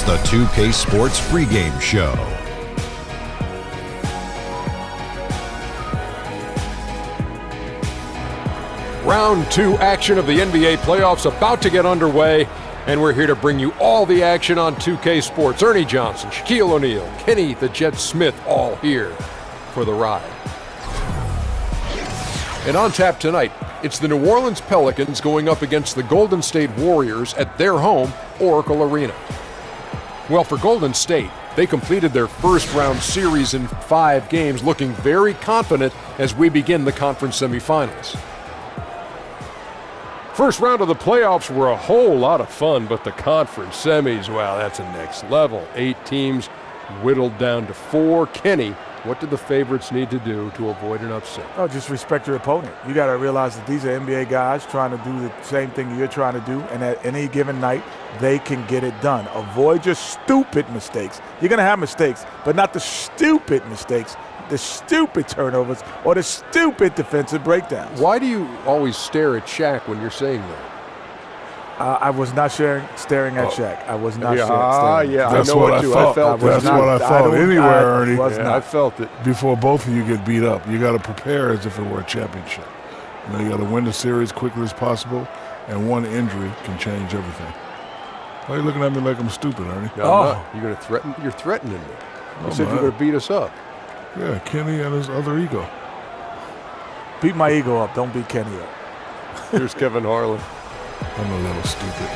the 2K Sports pregame show. Round 2 action of the NBA playoffs about to get underway, and we're here to bring you all the action on 2K Sports. Ernie Johnson, Shaquille O'Neal, Kenny the Jet Smith, all here for the ride. And on tap tonight, it's the New Orleans Pelicans going up against the Golden State Warriors at their home, Oracle Arena. Well, for Golden State, they completed their first round series in 5 games, looking very confident as we begin the conference semifinals. First round of the playoffs were a whole lot of fun, but the conference semis, wow, that's a next level. 8 teams whittled down to 4. Kenny, what did the favorites need to do to avoid an upset? Oh, just respect your opponent. You got to realize that these are NBA guys trying to do the same thing you're trying to do, and at any given night, they can get it done. Avoid your stupid mistakes. You're going to have mistakes, but not the stupid mistakes, the stupid turnovers, or the stupid defensive breakdowns. Why do you always stare at Shaq when you're saying that? I was not staring at Shaq. I was not staring. Yeah, I know it too. I felt it. That's what I felt anywhere, Ernie. I felt it. Before both of you get beat up, you got to prepare as if it were a championship. You got to win the series quickly as possible, and one injury can change everything. Why are you looking at me like I'm stupid, Ernie? No, I'm not. You're going to threaten? You're threatening me. You said you're going to beat us up. Yeah, Kenny and his other ego. Beat my ego up. Don't beat Kenny up. Here's Kevin Harlan. I'm a little stupid.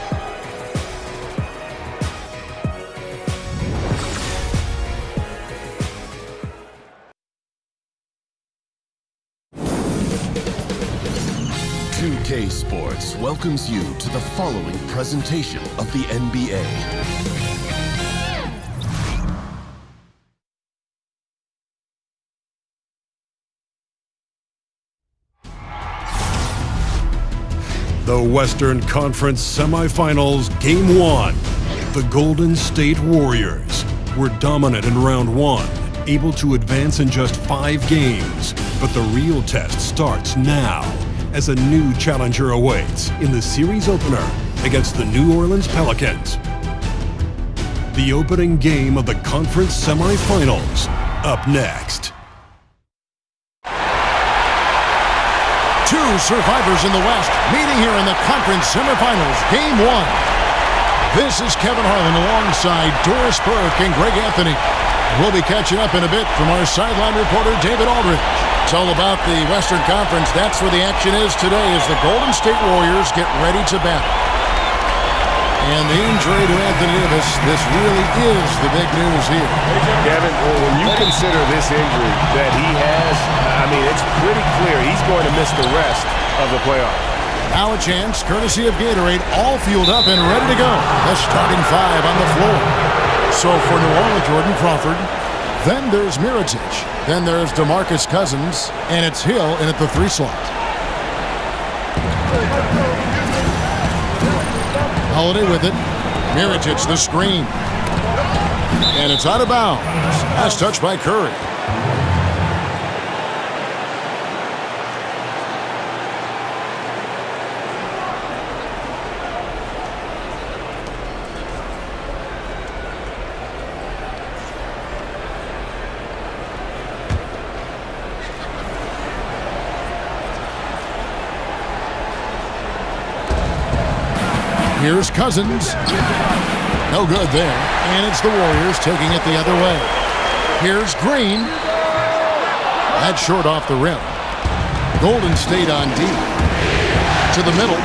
"2K Sports welcomes you to the following presentation of the NBA. The Western Conference Semifinals, Game 1. The Golden State Warriors were dominant in Round 1, able to advance in just 5 games. But the real test starts now, as a new challenger awaits in the series opener against the New Orleans Pelicans. The opening game of the conference semifinals, up next. 2 survivors in the West meeting here in the conference semifinals, Game 1. This is Kevin Harlan alongside Doris Burke and Greg Anthony. We'll be catching up in a bit from our sideline reporter, David Aldridge. It's all about the Western Conference. That's where the action is today as the Golden State Warriors get ready to battle. And the injury to Anthony Davis, this really is the big news here. Kevin, when you consider this injury that he has, I mean, it's pretty clear he's going to miss the rest of the playoffs. Now a chance, courtesy of Gatorade, all fueled up and ready to go. The starting 5 on the floor. So for New Orleans, Jordan Crawford. Then there's Mirotic. Then there's DeMarcus Cousins. And it's Hill in at the 3 slot. Holiday with it. Mirotic, the screen. And it's out of bounds. Last touch by Curry. Here's Cousins. No good there. And it's the Warriors taking it the other way. Here's Green. That's short off the rim. Golden State on D. To the middle.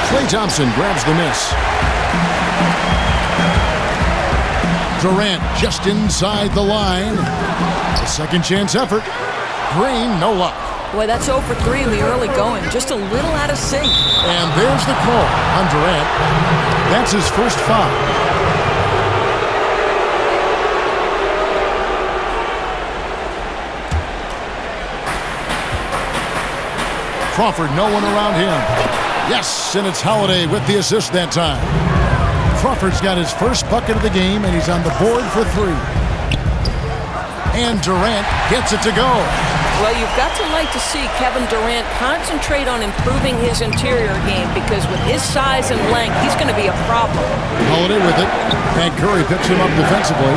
Klay Thompson grabs the miss. Durant just inside the line. A second chance effort. Green, no luck. Boy, that's 0 for 3 in the early going. Just a little out of sync. And there's the call on Durant. That's his first foul. Crawford, no one around him. Yes, and it's Holiday with the assist that time. Crawford's got his first bucket of the game, and he's on the board for 3. And Durant gets it to go. Well, you've got to like to see Kevin Durant concentrate on improving his interior game because with his size and length, he's going to be a problem. Holiday with it, and Curry picks him up defensively.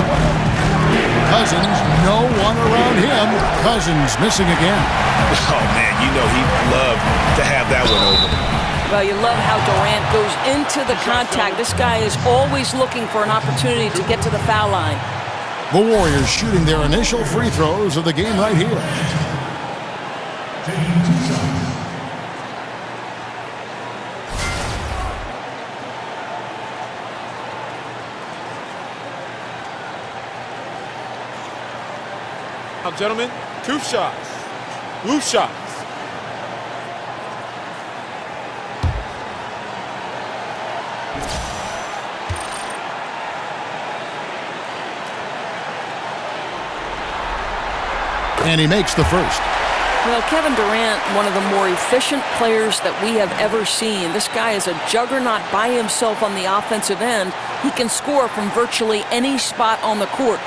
Cousins, no one around him. Cousins missing again. Oh, man, you know he'd love to have that one over. Well, you love how Durant goes into the contact. This guy is always looking for an opportunity to get to the foul line. The Warriors shooting their initial free throws of the game right here. Now, gentlemen, 2 shots. Loose shots. And he makes the first. Well, Kevin Durant, one of the more efficient players that we have ever seen. This guy is a juggernaut by himself on the offensive end. He can score from virtually any spot on the court.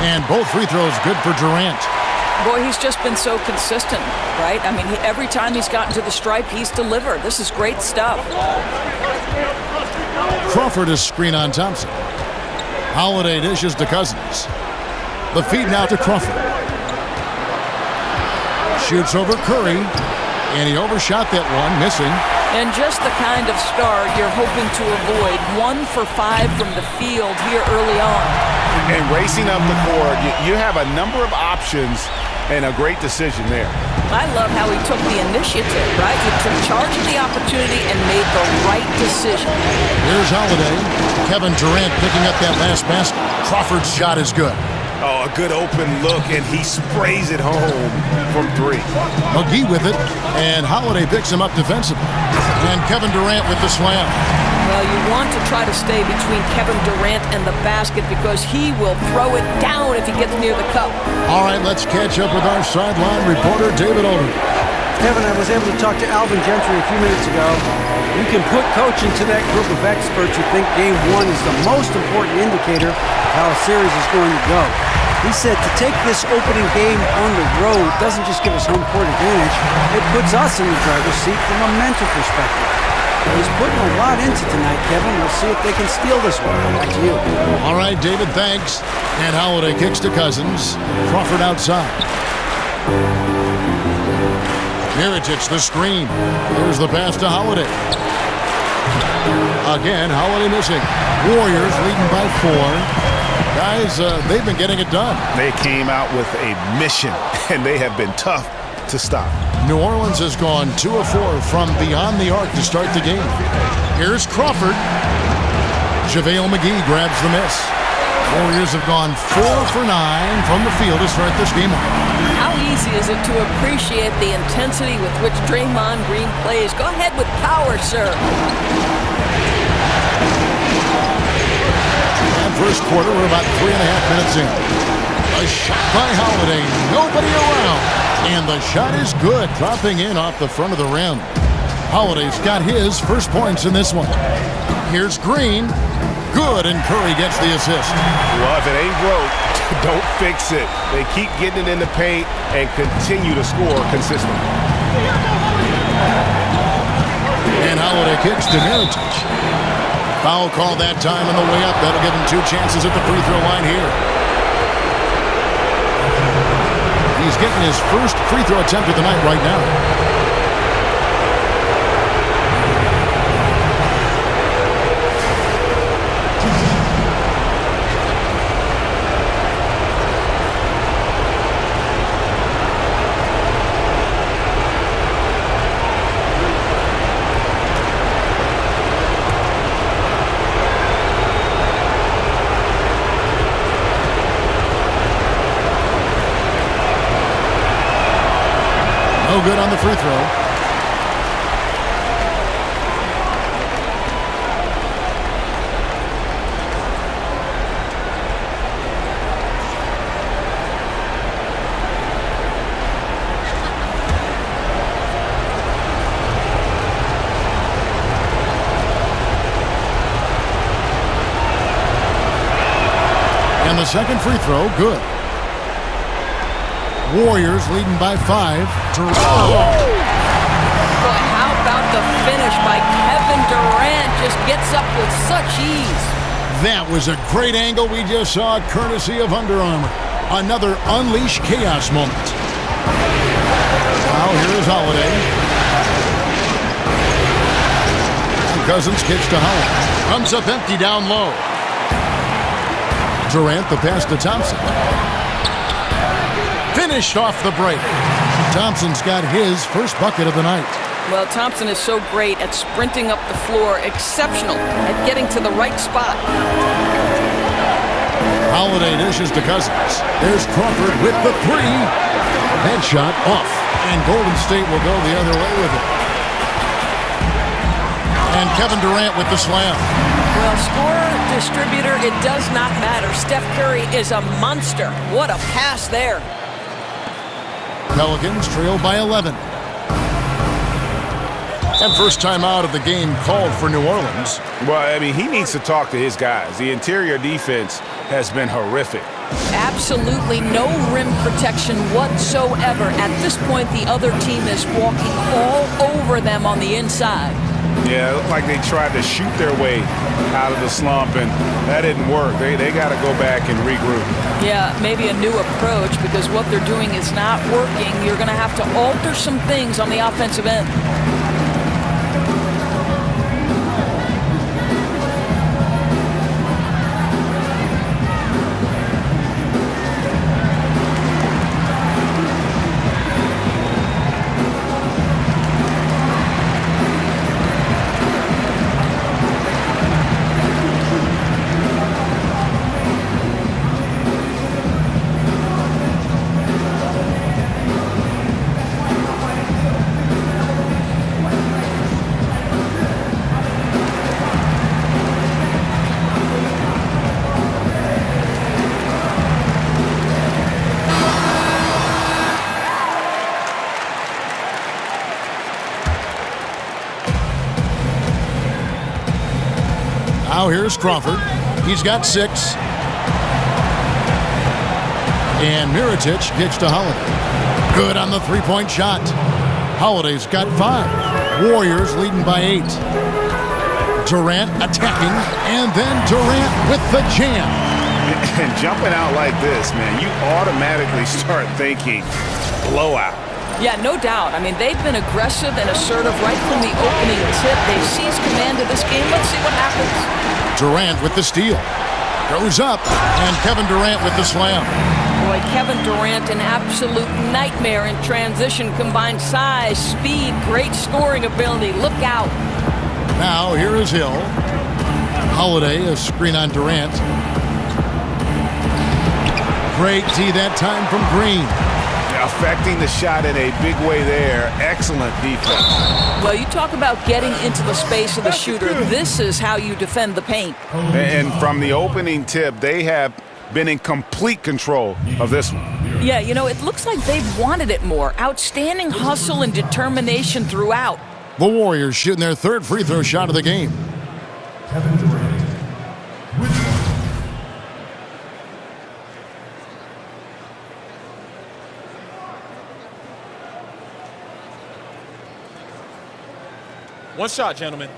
And both free throws good for Durant. Boy, he's just been so consistent, right? I mean, every time he's gotten to the stripe, he's delivered. This is great stuff. Crawford is screen on Thompson. Holiday dishes to Cousins. The feed now to Crawford. Shoots over Curry, and he overshot that one, missing. And just the kind of start you're hoping to avoid. 1 for 5 from the field here early on. And racing up the court, you have a number of options and a great decision there. I love how he took the initiative, right? He took charge of the opportunity and made the right decision. Here's Holiday. Kevin Durant picking up that last basket. Crawford's shot is good. Oh, a good open look, and he sprays it home from 3. McGee with it, and Holiday picks him up defensively. And Kevin Durant with the slam. Well, you want to try to stay between Kevin Durant and the basket because he will throw it down if he gets near the cup. All right, let's catch up with our sideline reporter, David Older. Kevin, I was able to talk to Alvin Gentry a few minutes ago. You can put coach into that group of experts who think Game 1 is the most important indicator of how a series is going to go. He said to take this opening game on the road doesn't just give us home court advantage, it puts us in the driver's seat from a mental perspective. He's putting a lot into tonight, Kevin. We'll see if they can steal this one. Back to you. All right, David, thanks. And Holiday kicks to Cousins. Crawford outside. Mirotic, the screen. There's the pass to Holiday. Again, Holiday missing. Warriors leading by 4. Guys, they've been getting it done. They came out with a mission, and they have been tough to stop. New Orleans has gone 2 of 4 from beyond the arc to start the game. Here's Crawford. JaVale McGee grabs the miss. Warriors have gone 4 for 9 from the field to start this game. How easy is it to appreciate the intensity with which Draymond Green plays? Go ahead with power, sir. And first quarter, we're about 3.5 minutes in. A shot by Holiday. Nobody around. And the shot is good, dropping in off the front of the rim. Holiday's got his first points in this one. Here's Green. Good, and Curry gets the assist. Well, if it ain't broke, don't fix it. They keep getting it in the paint and continue to score consistently. And Holiday kicks to Mirotic. Foul call that time on the way up. That'll give him 2 chances at the free throw line here. He's getting his first free throw attempt of the night right now. No good on the free throw. second free throw, good. Warriors leading by 5. Durant. Boy, how about the finish by Kevin Durant? Just gets up with such ease. That was a great angle we just saw, courtesy of Under Armour. Another unleash chaos moment. Now here is Holiday. And Cousins kicks to Howard. Comes up empty down low. Durant the pass to Thompson. Finished off the break. Thompson's got his first bucket of the night. Well, Thompson is so great at sprinting up the floor, exceptional at getting to the right spot. Holiday dishes to Cousins. There's Crawford with the 3. That shot off, and Golden State will go the other way with it. And Kevin Durant with the slam. Well, scorer, distributor, it does not matter. Steph Curry is a monster. What a pass there. Pelicans trail by 11. And first time out of the game called for New Orleans. Well, I mean, he needs to talk to his guys. The interior defense has been horrific. Absolutely no rim protection whatsoever. At this point, the other team is walking all over them on the inside. Yeah, it looked like they tried to shoot their way out of the slump, and that didn't work. They got to go back and regroup. Yeah, maybe a new approach, because what they're doing is not working. You're going to have to alter some things on the offensive end. Now here's Crawford. He's got 6. And Mirotic kicks to Holiday. Good on the three-point shot. Holiday's got 5. Warriors leading by 8. Durant attacking, and then Durant with the jam. And jumping out like this, man, you automatically start thinking blowout. Yeah, no doubt. I mean, they've been aggressive and assertive right from the opening tip. They've seized command of this game. Let's see what happens. Durant with the steal. Goes up, and Kevin Durant with the slam. Boy, Kevin Durant, an absolute nightmare in transition. Combined size, speed, great scoring ability. Look out. Now here is Hill. Holiday, a screen on Durant. Great D that time from Green. Affecting the shot in a big way there. Excellent defense. Well, you talk about getting into the space of the shooter. This is how you defend the paint. And from the opening tip, they have been in complete control of this one. Yeah, you know, it looks like they've wanted it more. Outstanding hustle and determination throughout. The Warriors shooting their 3rd free throw shot of the game. Kevin Durant. One shot, gentlemen.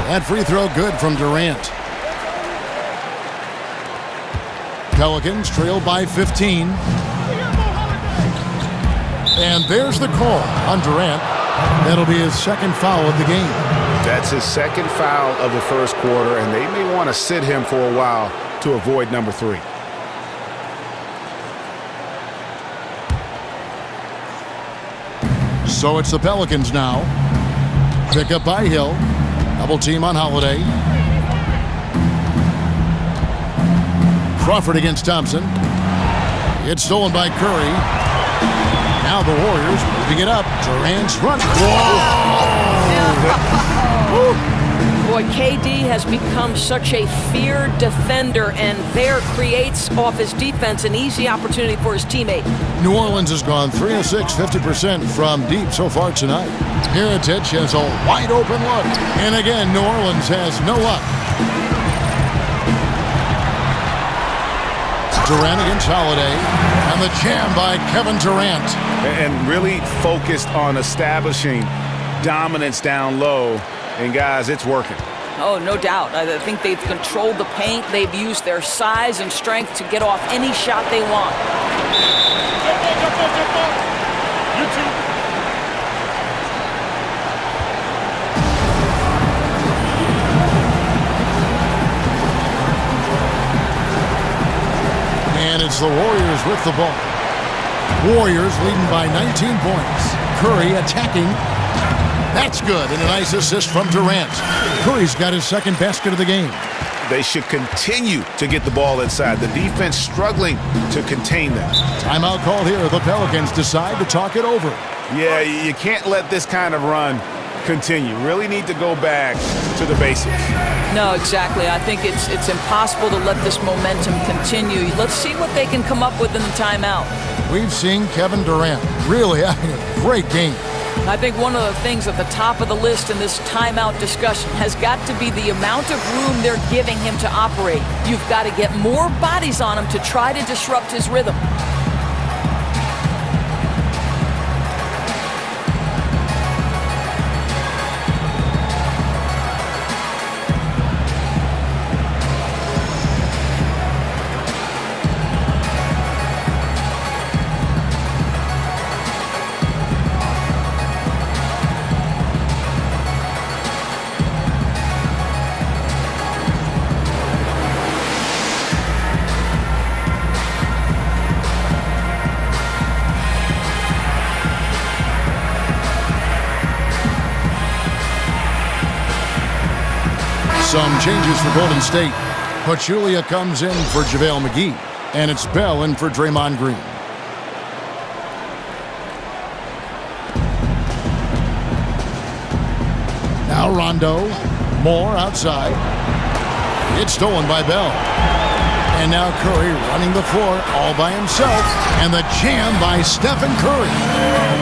That free throw good from Durant. Pelicans trail by 15. And there's the call on Durant. That'll be his 2nd foul of the game. That's his 2nd foul of the first quarter, and they may want to sit him for a while to avoid number 3. So it's the Pelicans now. Pick up by Hill. Double team on Holiday. Crawford against Thompson. It's stolen by Curry. Now the Warriors moving it up. Durant's run. Whoa! Boy, Boy, KD has become such a feared defender, and there creates off his defense an easy opportunity for his teammate. New Orleans has gone 3 of 6, 50% from deep so far tonight. Heritage has a wide open look. And again, New Orleans has no luck. Durant against Holiday. And the jam by Kevin Durant. And really focused on establishing dominance down low. And guys, it's working. Oh, no doubt. I think they've controlled the paint. They've used their size and strength to get off any shot they want. And it's the Warriors with the ball. Warriors leading by 19 points. Curry attacking. That's good, and a nice assist from Durant. Curry's got his second basket of the game. They should continue to get the ball inside. The defense struggling to contain them. Timeout called here. The Pelicans decide to talk it over. Yeah, you can't let this kind of run continue. Really need to go back to the basics. No, exactly. I think it's impossible to let this momentum continue. Let's see what they can come up with in the timeout. We've seen Kevin Durant really having a great game. I think one of the things at the top of the list in this timeout discussion has got to be the amount of room they're giving him to operate. You've got to get more bodies on him to try to disrupt his rhythm. Some changes for Golden State. Pachulia comes in for JaVale McGee. And it's Bell in for Draymond Green. Now Rondo. Moore outside. It's stolen by Bell. And now Curry running the floor all by himself. And the jam by Stephen Curry.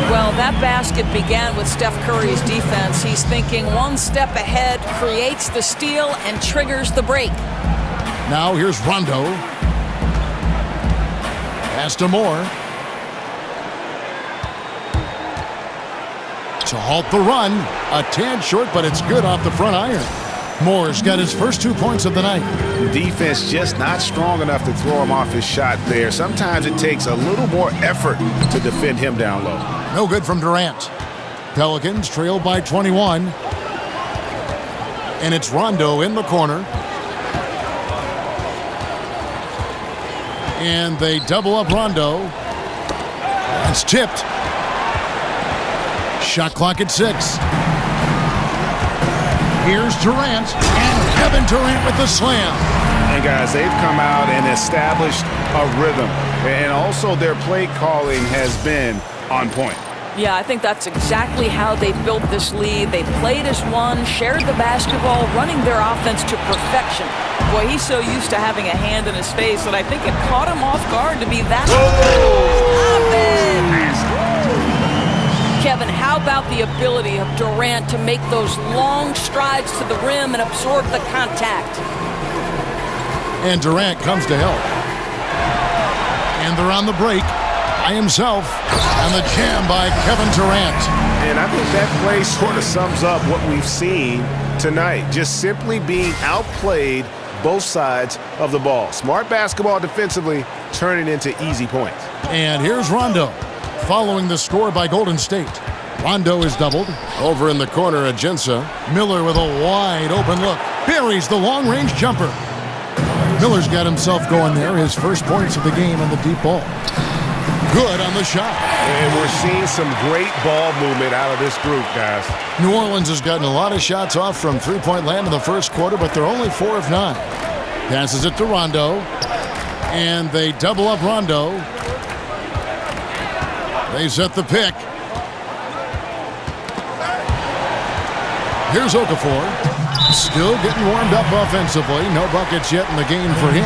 Well, that basket began with Steph Curry's defense. He's thinking one step ahead, creates the steal, and triggers the break. Now here's Rondo. Pass to Moore. To halt the run. A tad short, but it's good off the front iron. Moore's got his first 2 points of the night. The defense just not strong enough to throw him off his shot there. Sometimes it takes a little more effort to defend him down low. No good from Durant. Pelicans trail by 21. And it's Rondo in the corner. And they double up Rondo. It's tipped. Shot clock at 6. Here's Durant, and Kevin Durant with the slam. And guys, they've come out and established a rhythm. And also their play calling has been on point. Yeah, I think that's exactly how they built this lead. They played as one, shared the basketball, running their offense to perfection. Boy, he's so used to having a hand in his face that I think it caught him off guard to be that. Stop it! Kevin, how about the ability of Durant to make those long strides to the rim and absorb the contact? And Durant comes to help. And they're on the break by himself. And the jam by Kevin Durant. And I think that play sort of sums up what we've seen tonight. Just simply being outplayed both sides of the ball. Smart basketball defensively, turning into easy points. And here's Rondo. Following the score by Golden State. Rondo is doubled. Over in the corner, Ajinça. Miller with a wide open look. Buries the long-range jumper. Miller's got himself going there. His first points of the game on the deep ball. Good on the shot. And we're seeing some great ball movement out of this group, guys. New Orleans has gotten a lot of shots off from three-point land in the first quarter, but they're only 4 of 9. Passes it to Rondo. And they double up Rondo. They set the pick. Here's Okafor. Still getting warmed up offensively. No buckets yet in the game for him.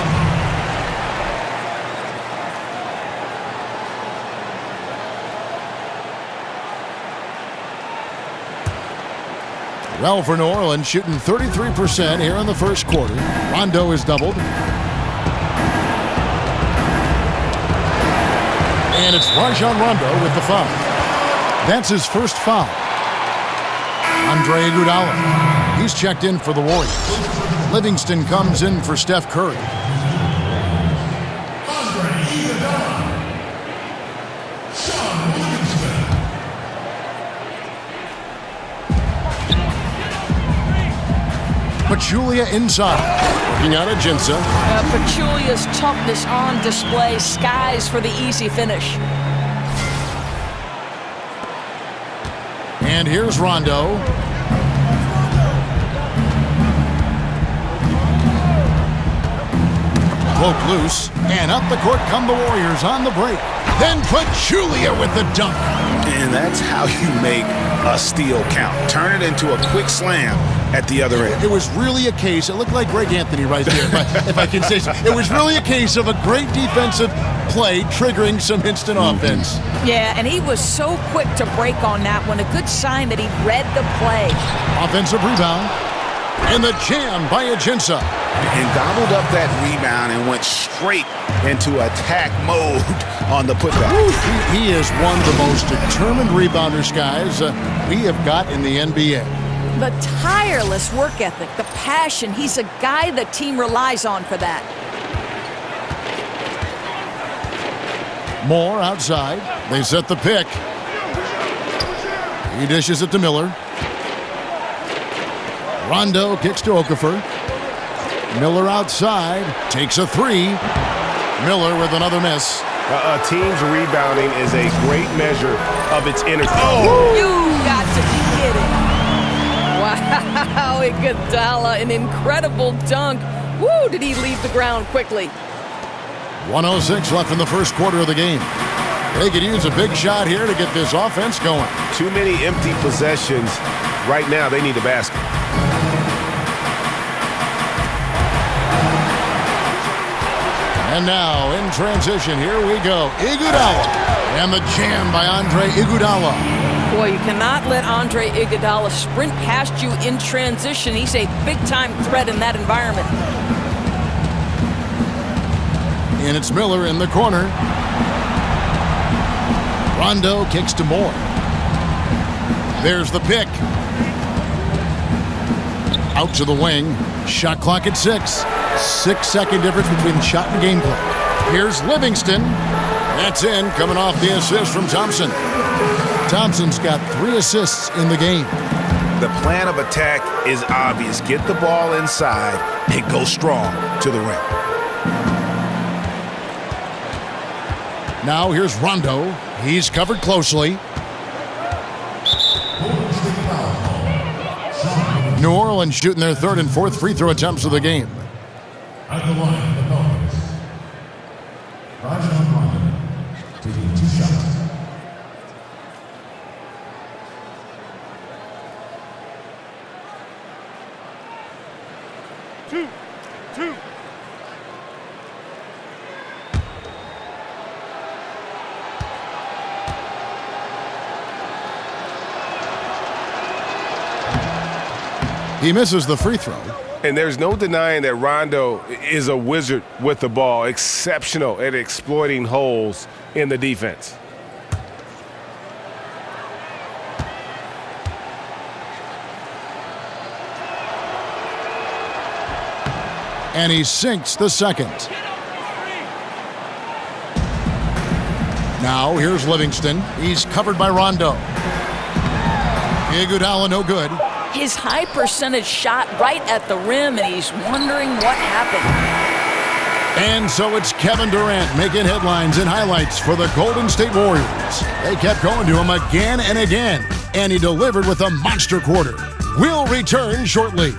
Well, for New Orleans, shooting 33% here in the first quarter. Rondo is doubled. And it's Rajon Rondo with the foul. That's his first foul. Andre Iguodala. He's checked in for the Warriors. Livingston comes in for Steph Curry. Pachulia inside. Working out Ajinça. Pachulia's toughness on display. Skies for the easy finish. And here's Rondo. Poke loose. And up the court come the Warriors on the break. Then Pachulia with the dunk. And that's how you make a steal count. Turn it into a quick slam at the other end. It was really a case, it looked like Greg Anthony right there, if I can say so. It was really a case of a great defensive play triggering some instant offense. Yeah, and he was so quick to break on that one. A good sign that he read the play. Offensive rebound. And the jam by Ajinça. And gobbled up that rebound and went straight into attack mode on the putback. He is one of the most determined rebounders, guys, we have got in the NBA. The tireless work ethic, the passion. He's a guy the team relies on for that. Moore outside. They set the pick. He dishes it to Miller. Rondo kicks to Okafor. Miller outside. Takes a three. Miller with another miss. A team's rebounding is a great measure of its energy. Oh! You got to be kidding. Wow, Iguodala, an incredible dunk. Woo, did he leave the ground quickly. 1:06 left in the first quarter of the game. They could use a big shot here to get this offense going. Too many empty possessions. Right now, they need a basket. And now, in transition, here we go. Iguodala. And the jam by Andre Iguodala. Boy, you cannot let Andre Iguodala sprint past you in transition. He's a big-time threat in that environment. And it's Miller in the corner. Rondo kicks to Moore. There's the pick. Out to the wing. Shot clock at 6. 6-second difference between shot and gameplay. Here's Livingston. That's in, coming off the assist from Thompson. Thompson's got 3 assists in the game. The plan of attack is obvious. Get the ball inside and go strong to the rim. Now here's Rondo. He's covered closely. New Orleans shooting their 3rd and 4th free throw attempts of the game. At the line, the Pelicans. Rajon Rondo taking 2 shots. Two. He misses the free throw. And there's no denying that Rondo is a wizard with the ball, exceptional at exploiting holes in the defense. And he sinks the second. Now here's Livingston. He's covered by Rondo. Iguodala no good. His high percentage shot right at the rim, and he's wondering what happened. And so it's Kevin Durant making headlines and highlights for the Golden State Warriors. They kept going to him again and again, and he delivered with a monster quarter. We'll return shortly.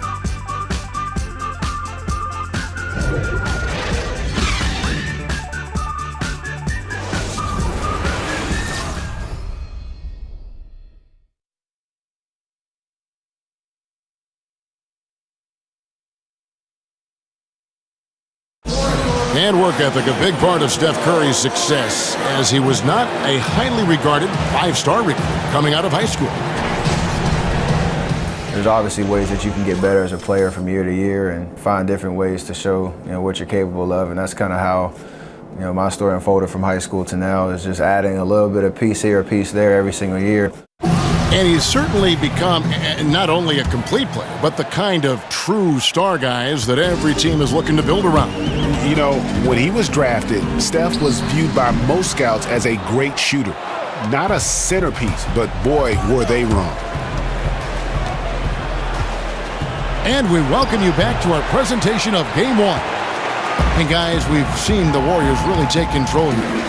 And work ethic, a big part of Steph Curry's success, as he was not a highly regarded five-star recruit coming out of high school. There's obviously ways that you can get better as a player from year to year and find different ways to show, what you're capable of, and that's kind of how, my story unfolded from high school to now, is just adding a little bit of piece here, a piece there every single year. And he's certainly become not only a complete player, but the kind of true star guys that every team is looking to build around. When he was drafted, Steph was viewed by most scouts as a great shooter. Not a centerpiece, but boy, were they wrong. And we welcome you back to our presentation of Game 1. And guys, we've seen the Warriors really take control here.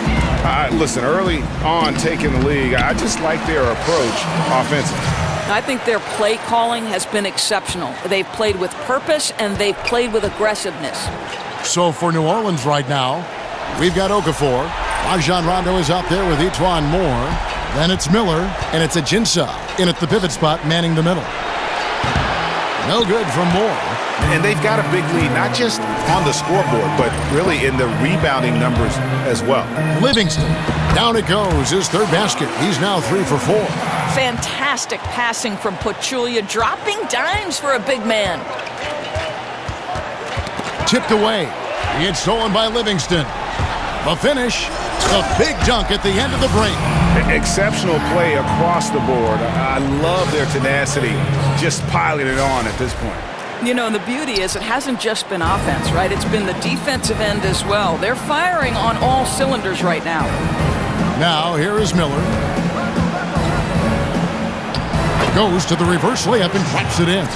Listen, early on taking the league, I just like their approach offensively. I think their play calling has been exceptional. They've played with purpose and they've played with aggressiveness. So for New Orleans right now, we've got Okafor. Rajon Rondo is out there with Etuan Moore. Then it's Miller, and it's Ajinça in at the pivot spot, manning the middle. No good from Moore. And they've got a big lead, not just on the scoreboard, but really in the rebounding numbers as well. Livingston, down it goes, his third basket. He's now 3 for 4. Fantastic passing from Pachulia, dropping dimes for a big man. Tipped away. It's stolen by Livingston. The finish, the big dunk at the end of the break. Exceptional play across the board. I love their tenacity, just piling it on at this point. The beauty is it hasn't just been offense, right? It's been the defensive end as well. They're firing on all cylinders right now. Now, here is Miller. Goes to the reverse layup and drops it in.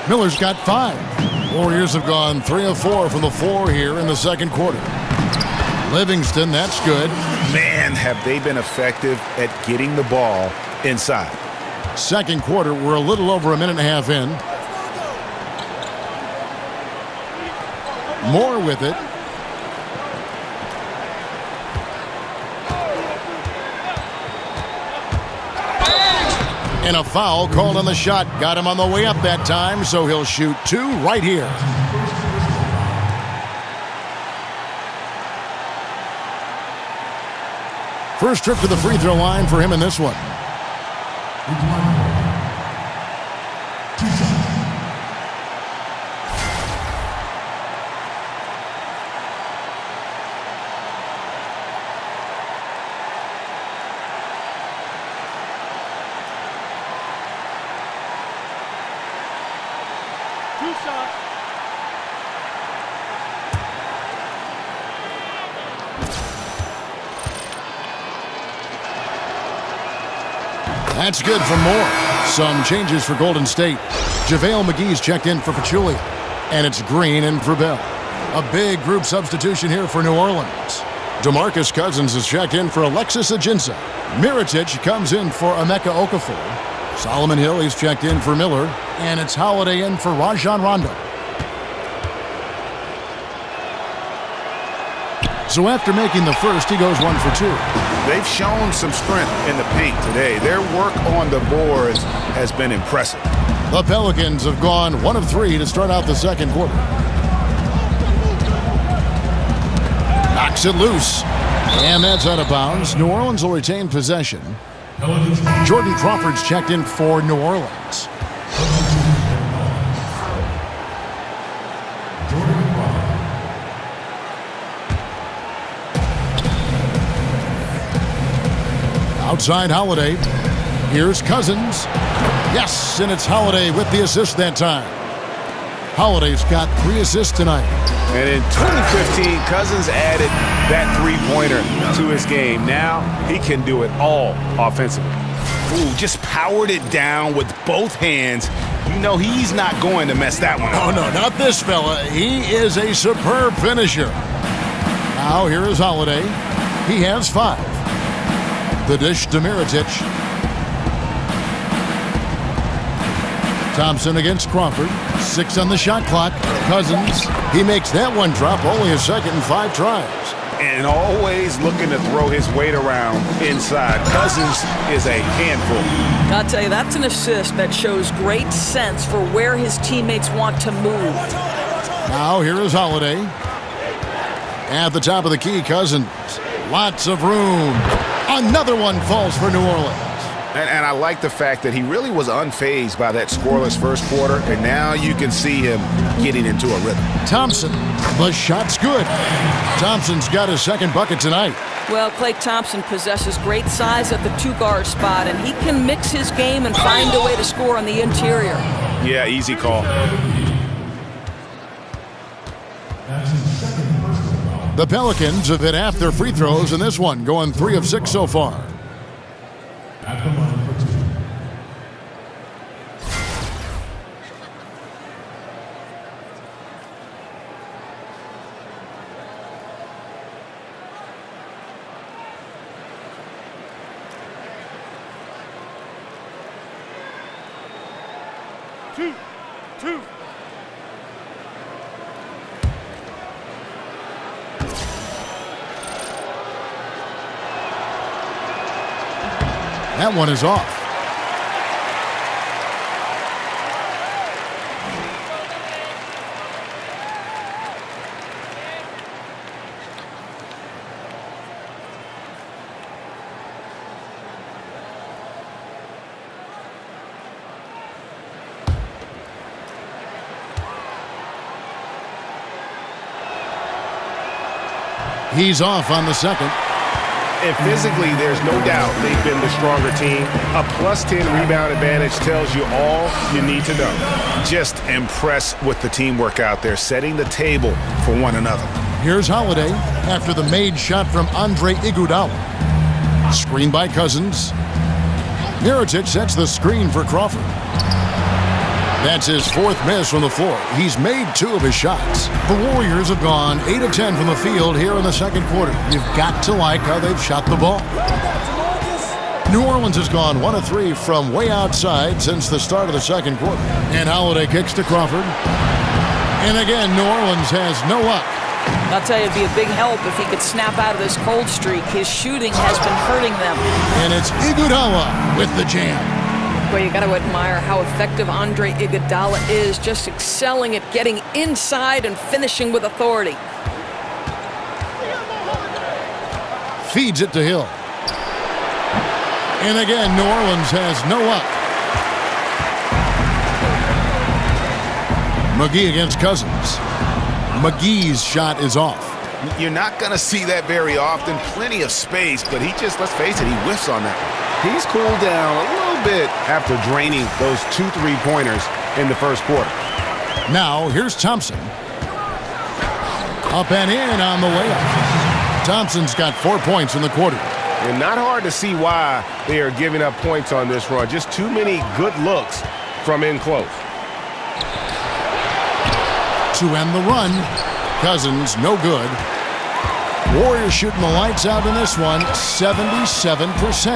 Miller's got 5. Warriors have gone 3 of 4 from the floor here in the second quarter. Livingston, that's good. Man, have they been effective at getting the ball inside. Second quarter, we're a little over a minute and a half in. Moore with it. And a foul called on the shot. Got him on the way up that time, so he'll shoot 2 right here. First trip to the free throw line for him in this one. That's good for Moore. Some changes for Golden State. JaVale McGee's checked in for Pachulia. And it's Green in for Bell. A big group substitution here for New Orleans. DeMarcus Cousins is checked in for Alexis Ajinça. Mirotic comes in for Emeka Okafor. Solomon Hill, he's checked in for Miller. And it's Holiday in for Rajon Rondo. So after making the first, he goes 1 for 2. They've shown some strength in the paint today. Their work on the boards has been impressive. The Pelicans have gone 1 of 3 to start out the second quarter. Knocks it loose. And that's out of bounds. New Orleans will retain possession. Jordan Crawford's checked in for New Orleans. Outside Holiday. Here's Cousins. Yes, and it's Holiday with the assist that time. Holiday's got 3 assists tonight. And in 2015, Cousins added that three-pointer to his game. Now he can do it all offensively. Ooh, just powered it down with both hands. You know he's not going to mess that one up. Oh, no, not this fella. He is a superb finisher. Now here is Holiday. He has 5. The dish to Mirotic. Thompson against Crawford. 6 on the shot clock. Cousins, he makes that one drop. Only a second and 5 tries. And always looking to throw his weight around inside. Cousins is a handful. I'll tell you, that's an assist that shows great sense for where his teammates want to move. Now here is Holiday. At the top of the key, Cousins. Lots of room. Another one falls for New Orleans. And I like the fact that he really was unfazed by that scoreless first quarter, and now you can see him getting into a rhythm. Thompson, the shot's good. Thompson's got his second bucket tonight. Well, Klay Thompson possesses great size at the two-guard spot, and he can mix his game and find a way to score on the interior. Yeah, easy call. The Pelicans have hit half their free throws in this one, going 3 of 6 so far. At the line for 2. Two. That one is off. He's off on the second. And physically, there's no doubt they've been the stronger team. A +10 rebound advantage tells you all you need to know. Just impressed with the teamwork out there, setting the table for one another. Here's Holiday after the made shot from Andre Iguodala. Screen by Cousins. Mirotic sets the screen for Crawford. That's his 4th miss from the floor. He's made 2 of his shots. The Warriors have gone 8 of 10 from the field here in the second quarter. You've got to like how they've shot the ball. New Orleans has gone 1 of 3 from way outside since the start of the second quarter. And Holiday kicks to Crawford. And again, New Orleans has no luck. I'll tell you, it'd be a big help if he could snap out of this cold streak. His shooting has been hurting them. And it's Iguodala with the jam. Well, you got to admire how effective Andre Iguodala is, just excelling at getting inside and finishing with authority. Feeds it to Hill. And again, New Orleans has no luck. McGee against Cousins. McGee's shot is off. You're not going to see that very often. Plenty of space, but he just, let's face it, he whiffs on that one. He's cooled down a little bit after draining those 2 3-pointers in the first quarter. Now, here's Thompson. Up and in on the layup. Thompson's got 4 points in the quarter. And not hard to see why they are giving up points on this run. Just too many good looks from in close. To end the run, Cousins, no good. Warriors shooting the lights out in this one, 77%.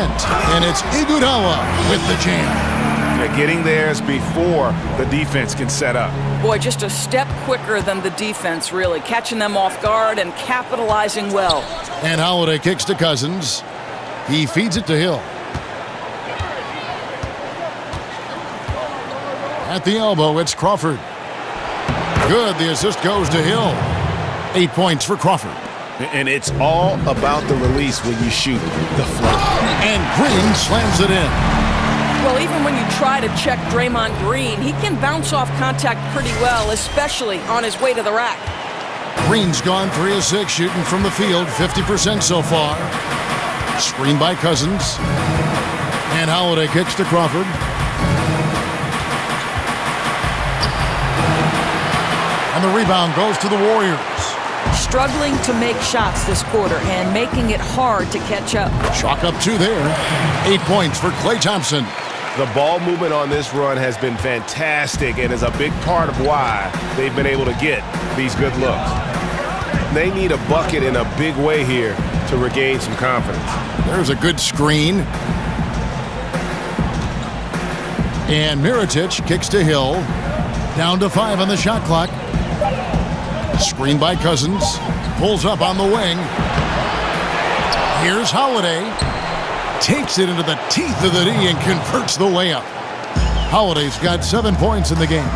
And it's Iguodala with the jam. They're getting theirs before the defense can set up. Boy, just a step quicker than the defense, really. Catching them off guard and capitalizing well. And Holiday kicks to Cousins. He feeds it to Hill. At the elbow, it's Crawford. Good, the assist goes to Hill. 8 points for Crawford. And it's all about the release when you shoot the float. And Green slams it in. Well, even when you try to check Draymond Green, he can bounce off contact pretty well, especially on his way to the rack. Green's gone 3 of 6 shooting from the field, 50% so far. Screen by Cousins. And Holiday kicks to Crawford. And the rebound goes to the Warriors. Struggling to make shots this quarter and making it hard to catch up. Chalk up 2 there. 8 points for Klay Thompson. The ball movement on this run has been fantastic and is a big part of why they've been able to get these good looks. They need a bucket in a big way here to regain some confidence. There's a good screen. And Mirotic kicks to Hill. Down to 5 on the shot clock. Screen by Cousins. Pulls up on the wing. Here's Holiday. Takes it into the teeth of the D and converts the layup. Holiday's got 7 points in the game.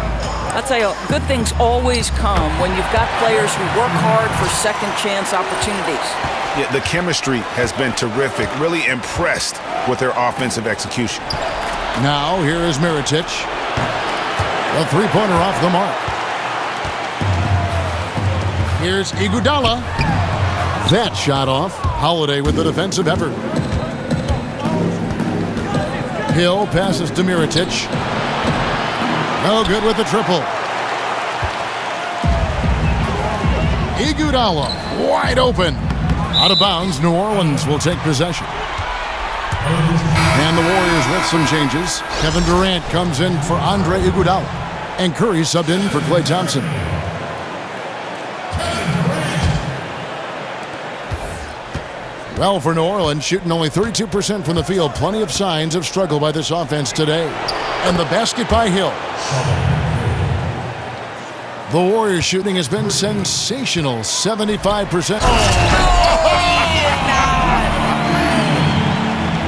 I'll tell you, good things always come when you've got players who work hard for second chance opportunities. Yeah, the chemistry has been terrific. Really impressed with their offensive execution. Now, here is Mirotic. A three-pointer off the mark. Here's Iguodala. That shot off. Holiday with the defensive effort. Hill passes to Mirotic. No good with the triple. Iguodala wide open. Out of bounds, New Orleans will take possession. And the Warriors with some changes. Kevin Durant comes in for Andre Iguodala. And Curry subbed in for Klay Thompson. Well, for New Orleans, shooting only 32% from the field. Plenty of signs of struggle by this offense today. And the basket by Hill. The Warriors shooting has been sensational. 75%.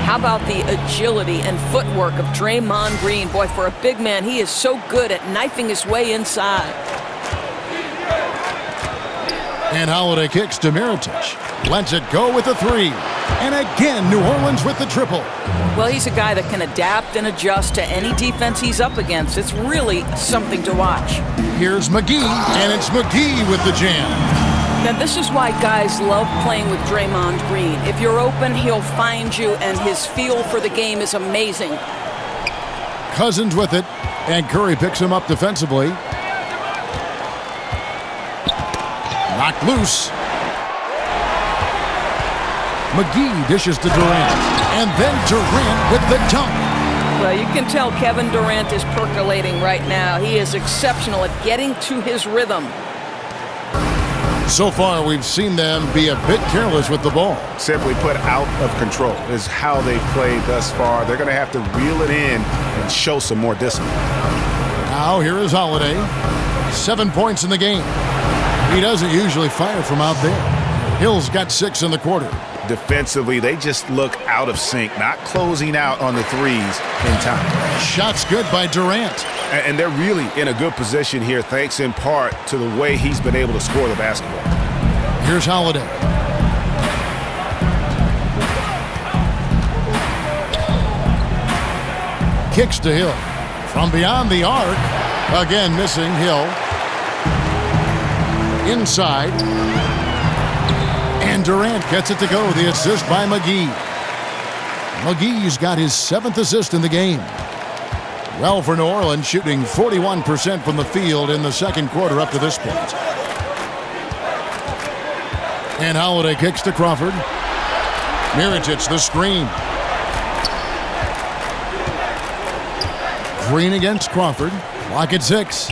How about the agility and footwork of Draymond Green? Boy, for a big man, he is so good at knifing his way inside. And Holiday kicks to Mirotic. Lets it go with a three. And again, New Orleans with the triple. Well, he's a guy that can adapt and adjust to any defense he's up against. It's really something to watch. Here's McGee, and it's McGee with the jam. Now, this is why guys love playing with Draymond Green. If you're open, he'll find you, and his feel for the game is amazing. Cousins with it, and Curry picks him up defensively. Knocked loose. McGee dishes to Durant, and then Durant with the dunk. Well, you can tell Kevin Durant is percolating right now. He is exceptional at getting to his rhythm. So far, we've seen them be a bit careless with the ball. Simply put, out of control is how they played thus far. They're going to have to reel it in and show some more discipline. Now, here is Holiday. 7 points in the game. He doesn't usually fire from out there. Hill's got 6 in the quarter. Defensively, they just look out of sync, not closing out on the threes in time. Shots good by Durant. And they're really in a good position here, thanks in part to the way he's been able to score the basketball. Here's Holiday. Kicks to Hill. From beyond the arc. Again, missing Hill. Inside. And Durant gets it to go. The assist by McGee. McGee's got his 7th assist in the game. Well, for New Orleans, shooting 41% from the field in the second quarter up to this point. And Holiday kicks to Crawford. Mirotic the screen. Green against Crawford. Lock at 6.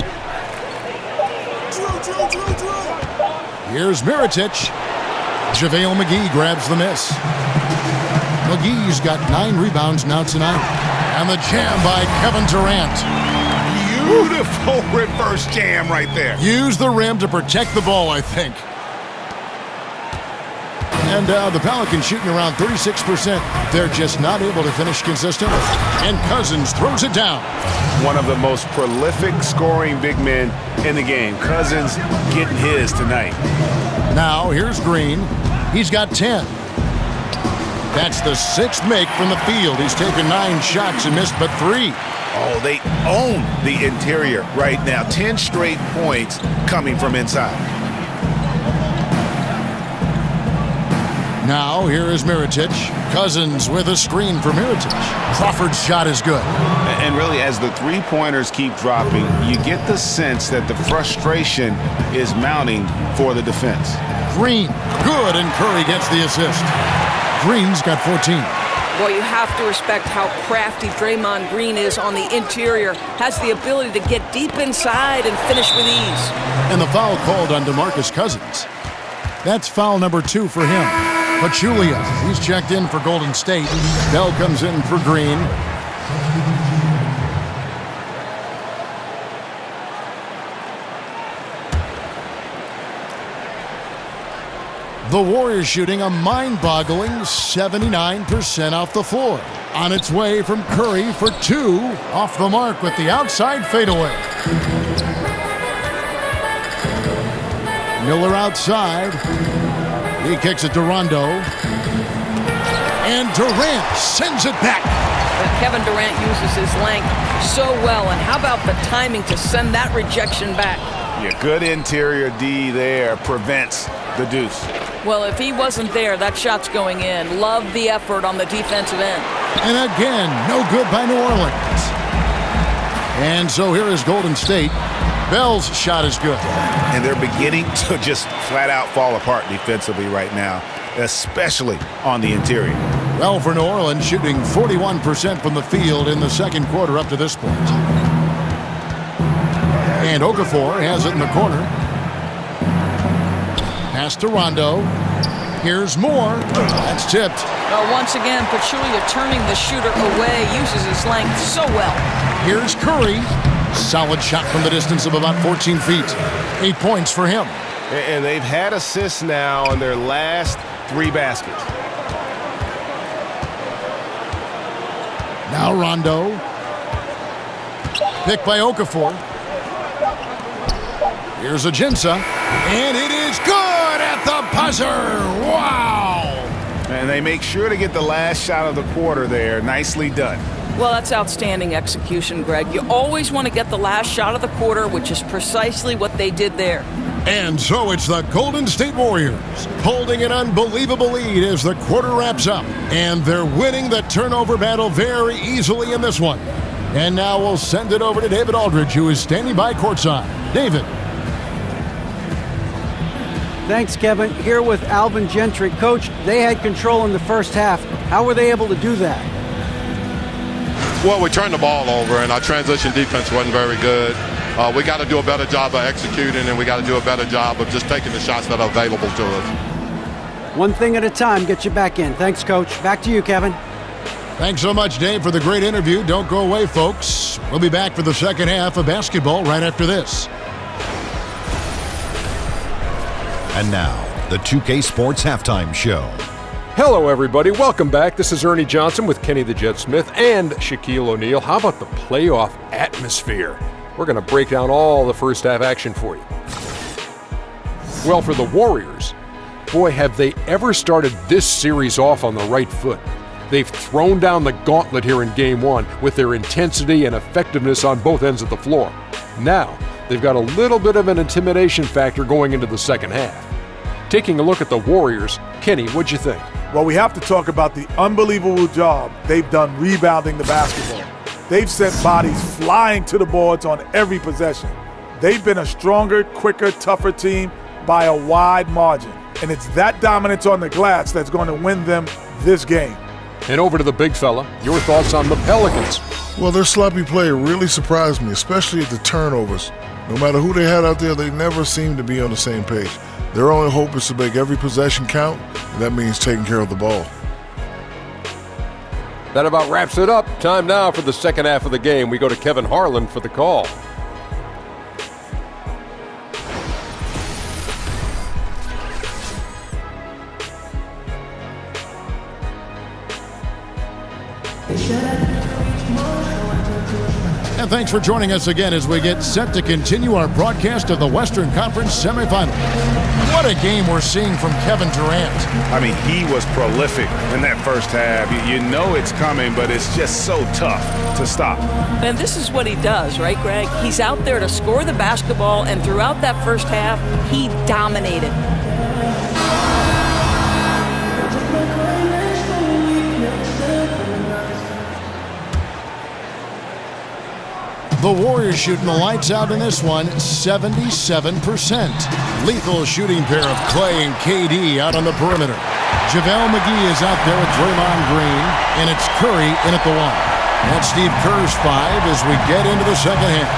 Here's Mirotic. JaVale McGee grabs the miss. McGee's got 9 rebounds now tonight. And the jam by Kevin Durant. Beautiful reverse jam right there. Use the rim to protect the ball, I think. And the Pelicans shooting around 36%. They're just not able to finish consistently. And Cousins throws it down. One of the most prolific scoring big men in the game. Cousins getting his tonight. Now, here's Green. He's got 10. That's the 6th make from the field. He's taken 9 shots and missed but 3. Oh, they own the interior right now. 10 straight points coming from inside. Now, here is Mirotic. Cousins with a screen for Mirotic. Crawford's shot is good. And really, as the three-pointers keep dropping, you get the sense that the frustration is mounting for the defense. Green, good, and Curry gets the assist. Green's got 14. Boy, you have to respect how crafty Draymond Green is on the interior. Has the ability to get deep inside and finish with ease. And the foul called on DeMarcus Cousins. That's foul number 2 for him. Pachulia, he's checked in for Golden State. Bell comes in for Green. The Warriors shooting a mind-boggling 79% off the floor. On its way from Curry for 2, off the mark with the outside fadeaway. Miller outside. He kicks it to Rondo. And Durant sends it back. Kevin Durant uses his length so well. And how about the timing to send that rejection back? Yeah, good interior D there prevents the deuce. Well, if he wasn't there, that shot's going in. Love the effort on the defensive end. And again, no good by New Orleans. And so here is Golden State. Bell's shot is good. And they're beginning to just flat out fall apart defensively right now, especially on the interior. Well, for New Orleans, shooting 41% from the field in the second quarter up to this point. And Okafor has it in the corner. Pass to Rondo. Here's more. That's tipped. Once again, Pachulia turning the shooter away, uses his length so well. Here's Curry. Solid shot from the distance of about 14 feet. 8 points for him. And they've had assists now on their last 3 baskets. Now Rondo. Picked by Okafor. Here's Ajinça. And it is good at the buzzer. Wow. And they make sure to get the last shot of the quarter there. Nicely done. Well, that's outstanding execution, Greg. You always want to get the last shot of the quarter, which is precisely what they did there. And so it's the Golden State Warriors holding an unbelievable lead as the quarter wraps up. And they're winning the turnover battle very easily in this one. And now we'll send it over to David Aldridge, who is standing by courtside. David. Thanks, Kevin. Here with Alvin Gentry. Coach, they had control in the first half. How were they able to do that? Well, we turned the ball over, and our transition defense wasn't very good. We got to do a better job of executing, and we got to do a better job of just taking the shots that are available to us. One thing at a time, get you back in. Thanks, Coach. Back to you, Kevin. Thanks so much, Dave, for the great interview. Don't go away, folks. We'll be back for the second half of basketball right after this. And now, the 2K Sports Halftime Show. Hello, everybody. Welcome back. This is Ernie Johnson with Kenny the Jet Smith and Shaquille O'Neal. How about the playoff atmosphere? We're going to break down all the first half action for you. Well, for the Warriors, boy, have they ever started this series off on the right foot. They've thrown down the gauntlet here in Game 1 with their intensity and effectiveness on both ends of the floor. Now, they've got a little bit of an intimidation factor going into the second half. Taking a look at the Warriors, Kenny, what'd you think? Well, we have to talk about the unbelievable job they've done rebounding the basketball. They've sent bodies flying to the boards on every possession. They've been a stronger, quicker, tougher team by a wide margin. And it's that dominance on the glass that's going to win them this game. And over to the big fella, your thoughts on the Pelicans? Well, their sloppy play really surprised me, especially at the turnovers. No matter who they had out there, they never seemed to be on the same page. Their only hope is to make every possession count, and that means taking care of the ball. That about wraps it up. Time now for the second half of the game. We go to Kevin Harlan for the call. And thanks for joining us again as we get set to continue our broadcast of the Western Conference Semifinals. What a game we're seeing from Kevin Durant. I mean, he was prolific in that first half. You know it's coming, but it's just so tough to stop. And this is what he does, right, Greg? He's out there to score the basketball, and throughout that first half, he dominated. The Warriors shooting the lights out in this one, 77%. Lethal shooting pair of Clay and KD out on the perimeter. JaVale McGee is out there with Draymond Green, and it's Curry in at the line. That's Steve Kerr's 5 as we get into the second half.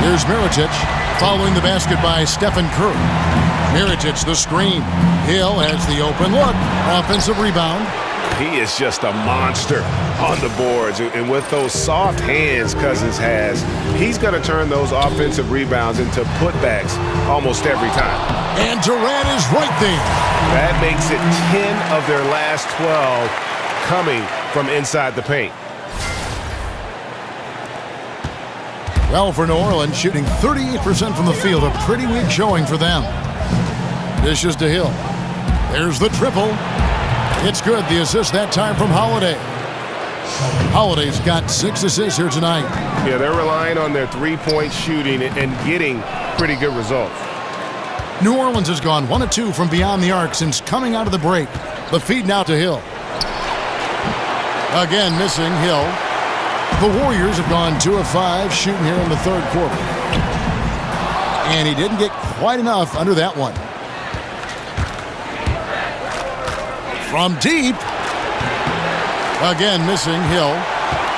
Here's Mirotic following the basket by Stephen Curry. Mirotic the screen. Hill has the open look. Offensive rebound. He is just a monster on the boards. And with those soft hands Cousins has, he's going to turn those offensive rebounds into putbacks almost every time. And Durant is right there. That makes it 10 of their last 12 coming from inside the paint. Well, for New Orleans, shooting 38% from the field, a pretty weak showing for them. Dishes to Hill. There's the triple. It's good. The assist that time from Holiday. Holiday's got 6 assists here tonight. Yeah, they're relying on their three-point shooting and getting pretty good results. New Orleans has gone 1 of 2 from beyond the arc since coming out of the break. The feed now to Hill. Again missing Hill. The Warriors have gone 2 of 5 shooting here in the third quarter. And he didn't get quite enough under that one. From deep. Again missing Hill.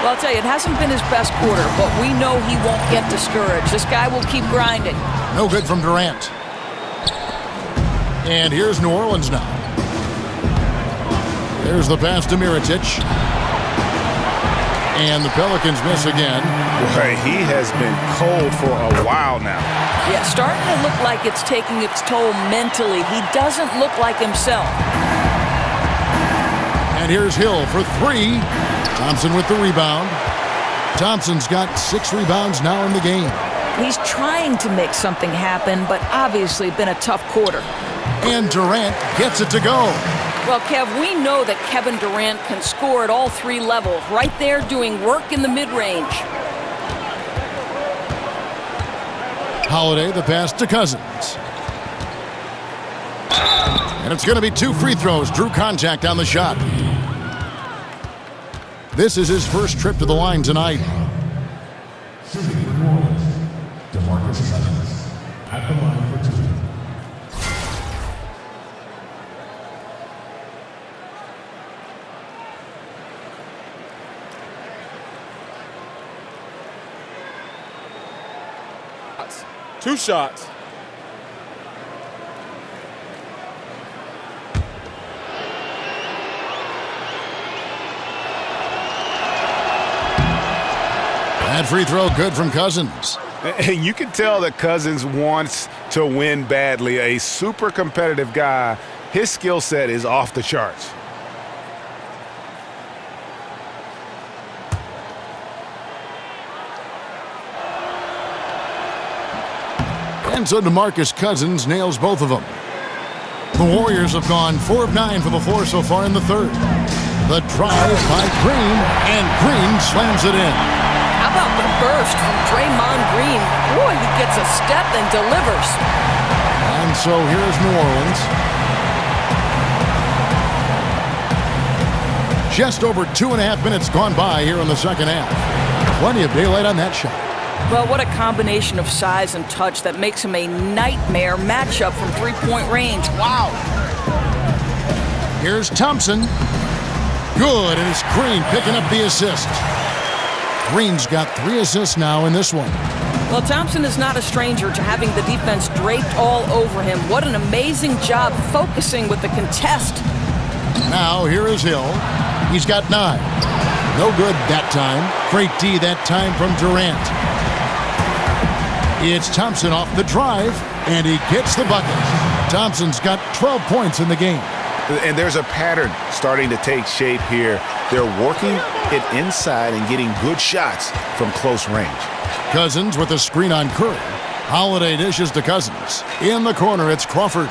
Well, I'll tell you, it hasn't been his best quarter, but we know he won't get discouraged. This guy will keep grinding. No good from Durant. And here's New Orleans now. There's the pass to Mirotic. And the Pelicans miss again. Boy, he has been cold for a while now. Yeah, starting to look like it's taking its toll mentally. He doesn't look like himself. And here's Hill for 3. Thompson with the rebound. Thompson's got 6 rebounds now in the game. He's trying to make something happen, but obviously been a tough quarter. And Durant gets it to go. Well, Kev, we know that Kevin Durant can score at all 3 levels, right there doing work in the mid-range. Holiday, the pass to Cousins. And it's going to be 2 free throws. Drew contact on the shot. This is his first trip to the line tonight. At the line for 2. Two shots. That free throw good from Cousins. And you can tell that Cousins wants to win badly. A super competitive guy. His skill set is off the charts. And so DeMarcus Cousins nails both of them. The Warriors have gone 4 of 9 from the floor so far in the third. The drive by Green, and Green slams it in. How about the burst from Draymond Green? Boy, he gets a step and delivers. And so here's New Orleans. Just over 2.5 minutes gone by here in the second half. Plenty of daylight on that shot. Well, what a combination of size and touch that makes him a nightmare matchup from three-point range. Wow. Here's Thompson. Good, and it's Green picking up the assist. Green's got 3 assists now in this one. Well, Thompson is not a stranger to having the defense draped all over him. What an amazing job focusing with the contest. Now here is Hill. He's got 9. No good that time. Great D that time from Durant. It's Thompson off the drive, and he gets the bucket. Thompson's got 12 points in the game. And there's a pattern starting to take shape here. They're working it inside and getting good shots from close range. Cousins with a screen on Curry. Holiday dishes to Cousins. In the corner, it's Crawford.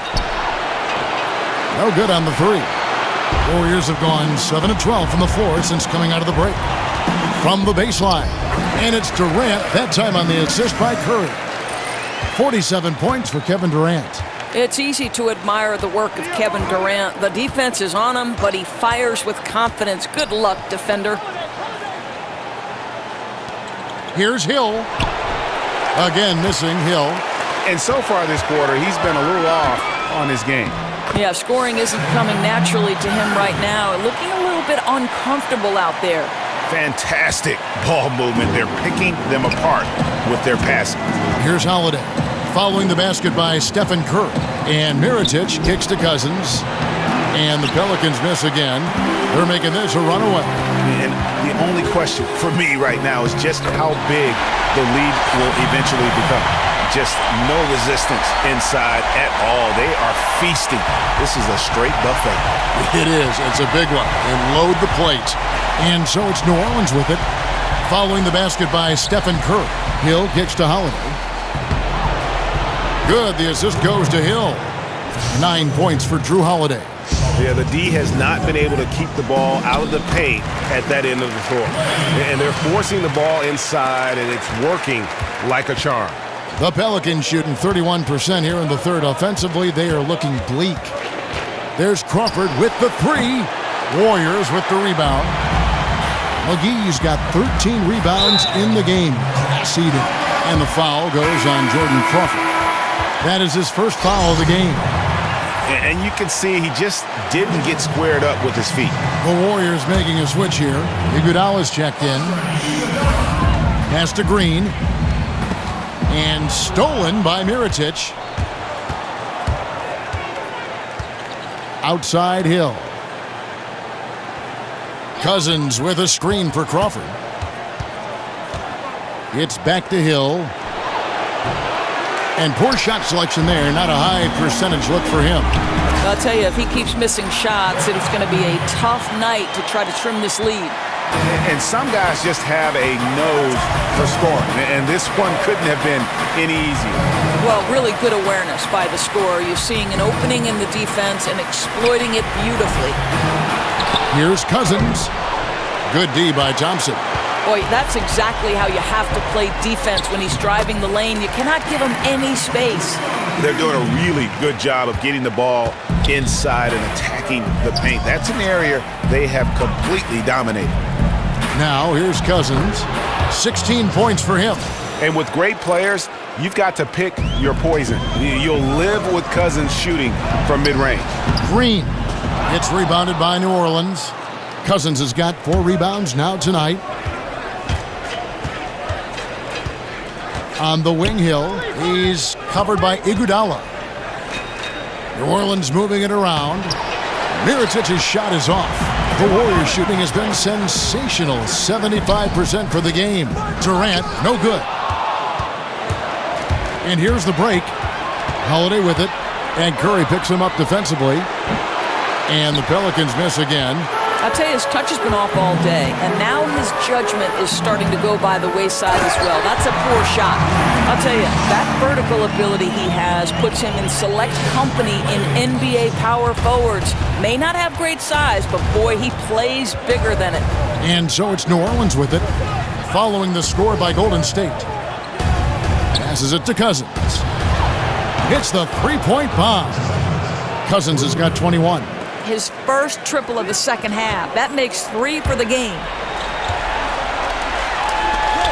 No good on the 3. Warriors have gone 7 of 12 from the floor since coming out of the break. From the baseline. And it's Durant, that time on the assist by Curry. 47 points for Kevin Durant. It's easy to admire the work of Kevin Durant. The defense is on him, but he fires with confidence. Good luck, defender. Here's Hill. Again, missing Hill. And so far this quarter, he's been a little off on his game. Yeah, scoring isn't coming naturally to him right now. Looking a little bit uncomfortable out there. Fantastic ball movement. They're picking them apart with their passing. Here's Holiday. Following the basket by Stephen Curry. And Mirotic kicks to Cousins. And the Pelicans miss again. They're making this a runaway. And the only question for me right now is just how big the lead will eventually become. Just no resistance inside at all. They are feasting. This is a straight buffet. It is. It's a big one. And load the plate. And so it's New Orleans with it. Following the basket by Stephen Curry. Hill kicks to Holiday. Good. The assist goes to Hill. 9 points for Drew Holiday. Yeah, the D has not been able to keep the ball out of the paint at that end of the floor. And they're forcing the ball inside, and it's working like a charm. The Pelicans shooting 31% here in the third. Offensively, they are looking bleak. There's Crawford with the three. Warriors with the rebound. McGee's got 13 rebounds in the game. Seated. And the foul goes on Jordan Crawford. That is his first foul of the game. And you can see he just didn't get squared up with his feet. The Warriors making a switch here. Iguodala's checked in. Pass to Green. And stolen by Mirotic. Outside Hill. Cousins with a screen for Crawford. It's back to Hill. And poor shot selection there. Not a high percentage look for him. I'll tell you, if he keeps missing shots, it's going to be a tough night to try to trim this lead. And some guys just have a nose for scoring. And this one couldn't have been any easier. Well, really good awareness by the scorer. You're seeing an opening in the defense and exploiting it beautifully. Here's Cousins. Good D by Thompson. Boy, that's exactly how you have to play defense when he's driving the lane. You cannot give him any space. They're doing a really good job of getting the ball inside and attacking the paint. That's an area they have completely dominated. Now, here's Cousins. 16 points for him. And with great players, you've got to pick your poison. You'll live with Cousins shooting from mid-range. Green gets rebounded by New Orleans. Cousins has got 4 rebounds now tonight. On the wing Hill, he's covered by Iguodala. New Orleans moving it around. Mirotic's shot is off. The Warriors shooting has been sensational. 75% for the game. Durant, no good. And here's the break. Holiday with it. And Curry picks him up defensively. And the Pelicans miss again. I'll tell you, his touch has been off all day, and now his judgment is starting to go by the wayside as well. That's a poor shot. I'll tell you, that vertical ability he has puts him in select company in NBA power forwards. May not have great size, but boy, he plays bigger than it. And so it's New Orleans with it, following the score by Golden State. Passes it to Cousins. Hits the three-point bomb. Cousins has got 21. His first triple of the second half. That makes 3 for the game.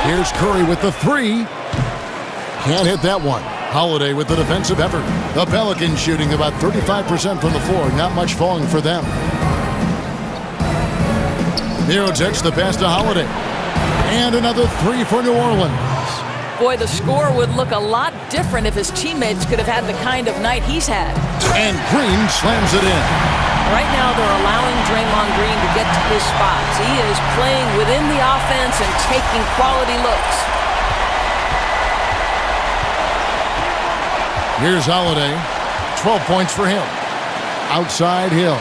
Here's Curry with the 3. Can't hit that one. Holiday with the defensive effort. The Pelicans shooting about 35% from the floor. Not much falling for them. Mirotic the pass to Holiday. And another 3 for New Orleans. Boy, the score would look a lot different if his teammates could have had the kind of night he's had. And Green slams it in. Right now, they're allowing Draymond Green to get to his spots. He is playing within the offense and taking quality looks. Here's Holiday. 12 points for him. Outside Hill.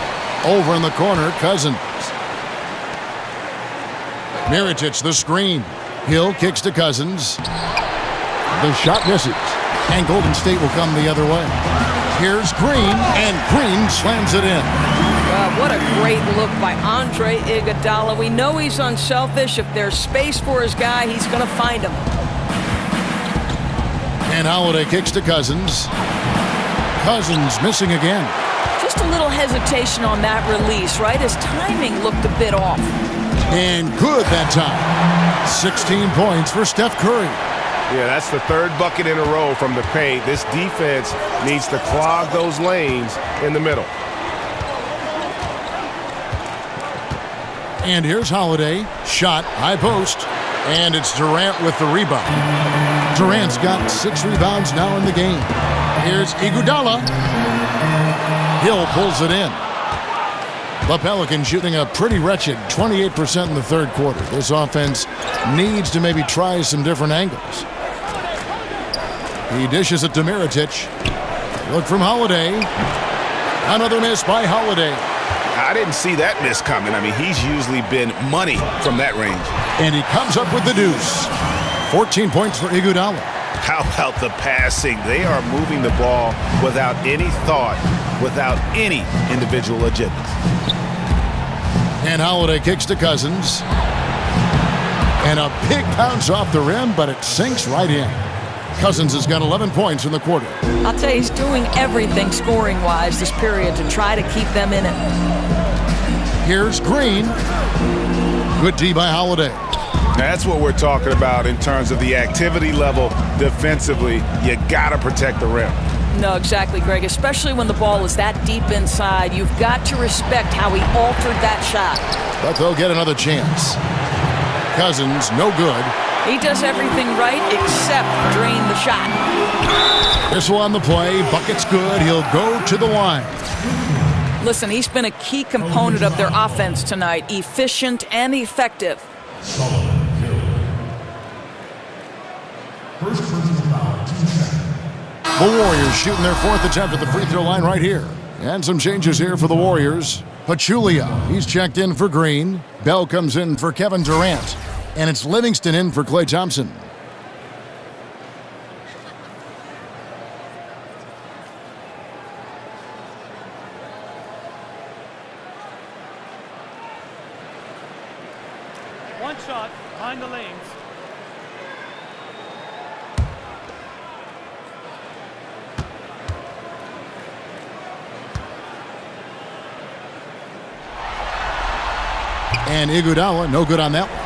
Over in the corner, Cousins. Mirotic the screen. Hill kicks to Cousins. The shot misses. And Golden State will come the other way. Here's Green, and Green slams it in. What a great look by Andre Iguodala. We know he's unselfish. If there's space for his guy, he's going to find him. And Holiday kicks to Cousins. Cousins missing again. Just a little hesitation on that release, right? His timing looked a bit off. And good that time. 16 points for Steph Curry. Yeah, that's the third bucket in a row from the paint. This defense needs to clog those lanes in the middle. And here's Holiday. Shot, high post. And it's Durant with the rebound. Durant's got 6 rebounds now in the game. Here's Iguodala. Hill pulls it in. The Pelicans shooting a pretty wretched 28% in the third quarter. This offense needs to maybe try some different angles. He dishes it to Mirotic. Look from Holiday. Another miss by Holiday. I didn't see that miss coming. I mean, he's usually been money from that range. And he comes up with the deuce. 14 points for Iguodala. How about the passing? They are moving the ball without any thought, without any individual agendas. And Holiday kicks to Cousins. And a big bounce off the rim, but it sinks right in. Cousins has got 11 points in the quarter. I'll tell you, he's doing everything scoring-wise this period to try to keep them in it. Here's Green. Good D by Holiday. That's what we're talking about in terms of the activity level defensively. You got to protect the rim. No, exactly, Greg. Especially when the ball is that deep inside. You've got to respect how he altered that shot. But they'll get another chance. Cousins, no good. He does everything right except drain the shot. Missile on the play. Bucket's good. He'll go to the line. Listen, he's been a key component of their offense tonight. Efficient and effective. First personal foul, 2 seconds. The Warriors shooting their 4th attempt at the free throw line right here. And some changes here for the Warriors. Pachulia, he's checked in for Green. Bell comes in for Kevin Durant. And it's Livingston in for Klay Thompson. One shot behind the lanes. And Iguodala, no good on that one.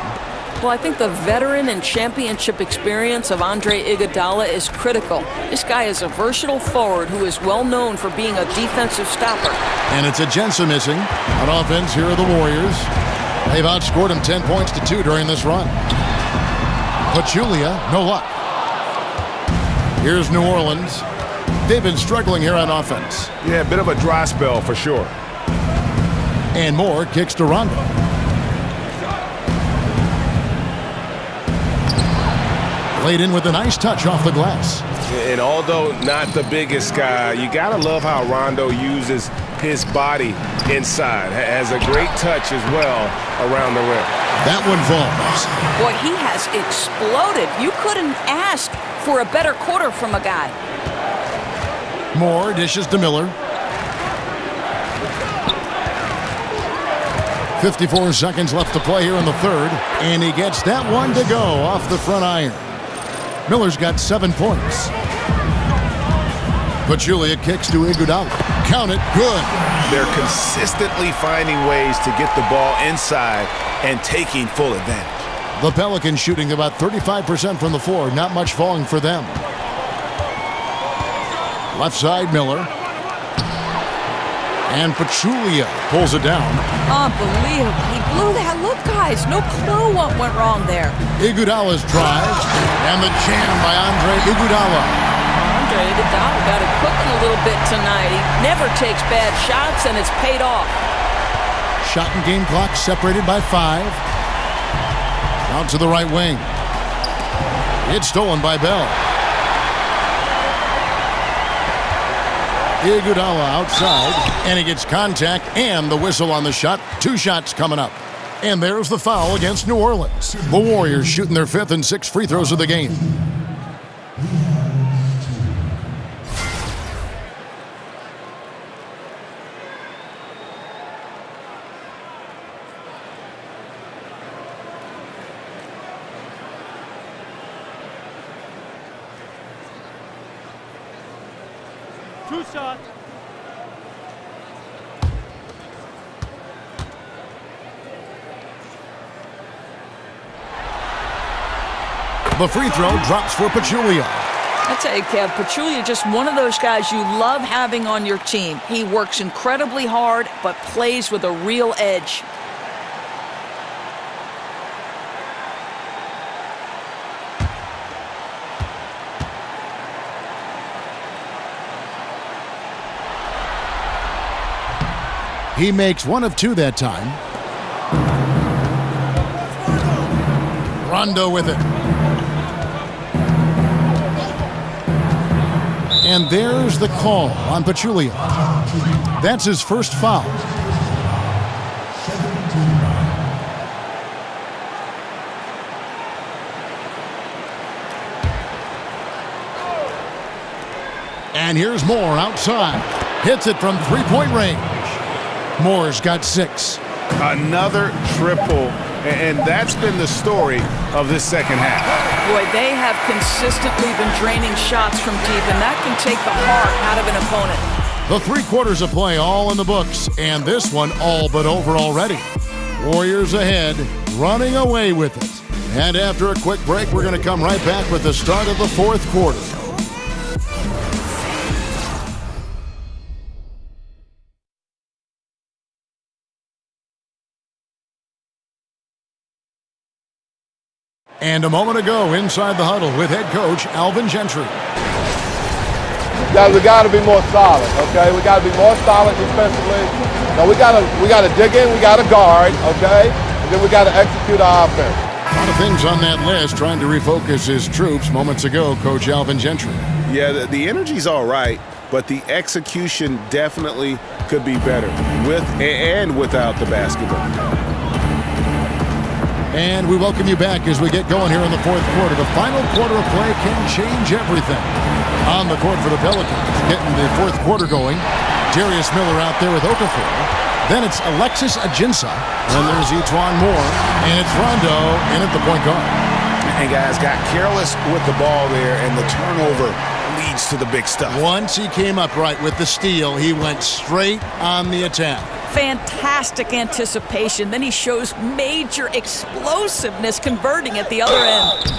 Well, I think the veteran and championship experience of Andre Iguodala is critical. This guy is a versatile forward who is well known for being a defensive stopper. And it's Agensa missing. On offense, here are the Warriors. They've outscored him 10 points to 2 during this run. Pachulia, no luck. Here's New Orleans. They've been struggling here on offense. Yeah, a bit of a dry spell for sure. And Moore kicks to Rondo. Laid in with a nice touch off the glass. And although not the biggest guy, you got to love how Rondo uses his body inside. Has a great touch as well around the rim. That one falls. Boy, he has exploded. You couldn't ask for a better quarter from a guy. Moore dishes to Miller. 54 seconds left to play here in the third. And he gets that one to go off the front iron. Miller's got 7 points. Pachulia kicks to Iguodala. Count it, good. They're consistently finding ways to get the ball inside and taking full advantage. The Pelicans shooting about 35% from the floor. Not much falling for them. Left side, Miller. And Pachulia pulls it down. Unbelievable. He blew that. Look, guys, no clue what went wrong there. Iguodala's drive. And the jam by Andre Iguodala. Andre Iguodala got it cooking a little bit tonight. He never takes bad shots, and it's paid off. Shot and game clock separated by 5. Out to the right wing. It's stolen by Bell. Iguodala outside, and he gets contact and the whistle on the shot. 2 shots coming up. And there's the foul against New Orleans. The Warriors shooting their 5th and 6th free throws of the game. Two shots. The free throw drops for Pachulia. I tell you, Kev, Pachulia just one of those guys you love having on your team. He works incredibly hard, but plays with a real edge. He makes 1 of 2 that time. Rondo with it. And there's the call on Pachulia. That's his first foul. And here's Moore outside. Hits it from three-point range. Moore's got 6. Another triple, and that's been the story of this second half. Boy, they have consistently been draining shots from deep, and that can take the heart out of an opponent. The 3 quarters of play all in the books, and this one all but over already. Warriors ahead, running away with it. And after a quick break, we're going to come right back with the start of the 4th quarter. And a moment ago, inside the huddle with head coach Alvin Gentry. Guys, we got to be more solid, okay? We got to be more solid defensively. No, we got to dig in, we got to guard, okay? And then we got to execute our offense. A lot of things on that list, trying to refocus his troops moments ago, Coach Alvin Gentry. Yeah, the energy's all right, but the execution definitely could be better with and without the basketball. And we welcome you back as we get going here in the 4th quarter. The final quarter of play can change everything. On the court for the Pelicans, getting the 4th quarter going. Darius Miller out there with Okafor. Then it's Alexis Ajinça. Then there's Etuan Moore. And it's Rondo in at the point guard. And guys got careless with the ball there, and the turnover leads to the big stuff. Once he came upright with the steal, he went straight on the attack. Fantastic anticipation. Then he shows major explosiveness converting at the other end.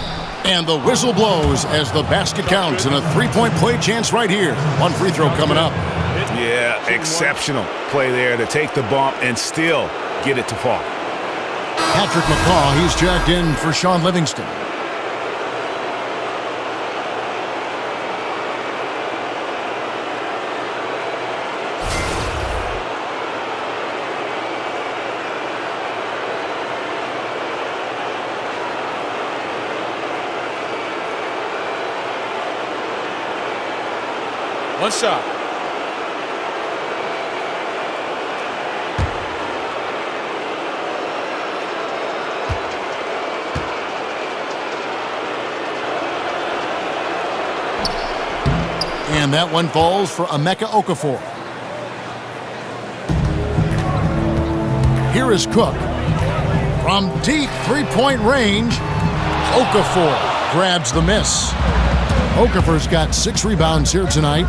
And the whistle blows as the basket counts and a 3-point play chance right here. 1 free throw coming up. Yeah, exceptional play there to take the bump and still get it to fall. Patrick McCaw, he's checked in for Sean Livingston. One shot. And that one falls for Emeka Okafor. Here is Cook. From deep 3-point range, Okafor grabs the miss. Okafor's got 6 rebounds here tonight.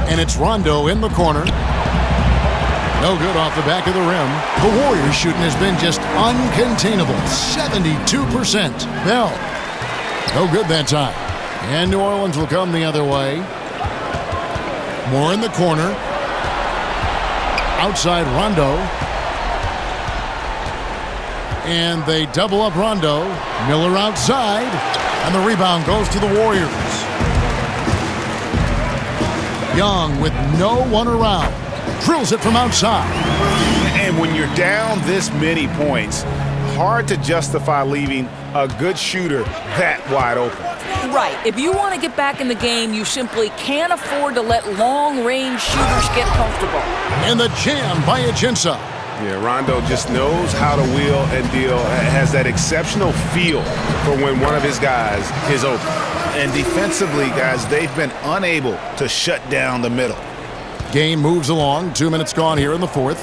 And it's Rondo in the corner. No good off the back of the rim. The Warriors shooting has been just uncontainable. 72%. Bell. No good that time. And New Orleans will come the other way. Moore in the corner. Outside Rondo. And they double up Rondo. Miller outside. And the rebound goes to the Warriors. Young with no one around. Drills it from outside. And when you're down this many points, hard to justify leaving a good shooter that wide open. Right. If you want to get back in the game, you simply can't afford to let long-range shooters get comfortable. And the jam by Ajinça. Yeah, Rondo just knows how to wheel and deal, has that exceptional feel for when one of his guys is open. And defensively, guys, they've been unable to shut down the middle. Game moves along. 2 minutes gone here in the 4th.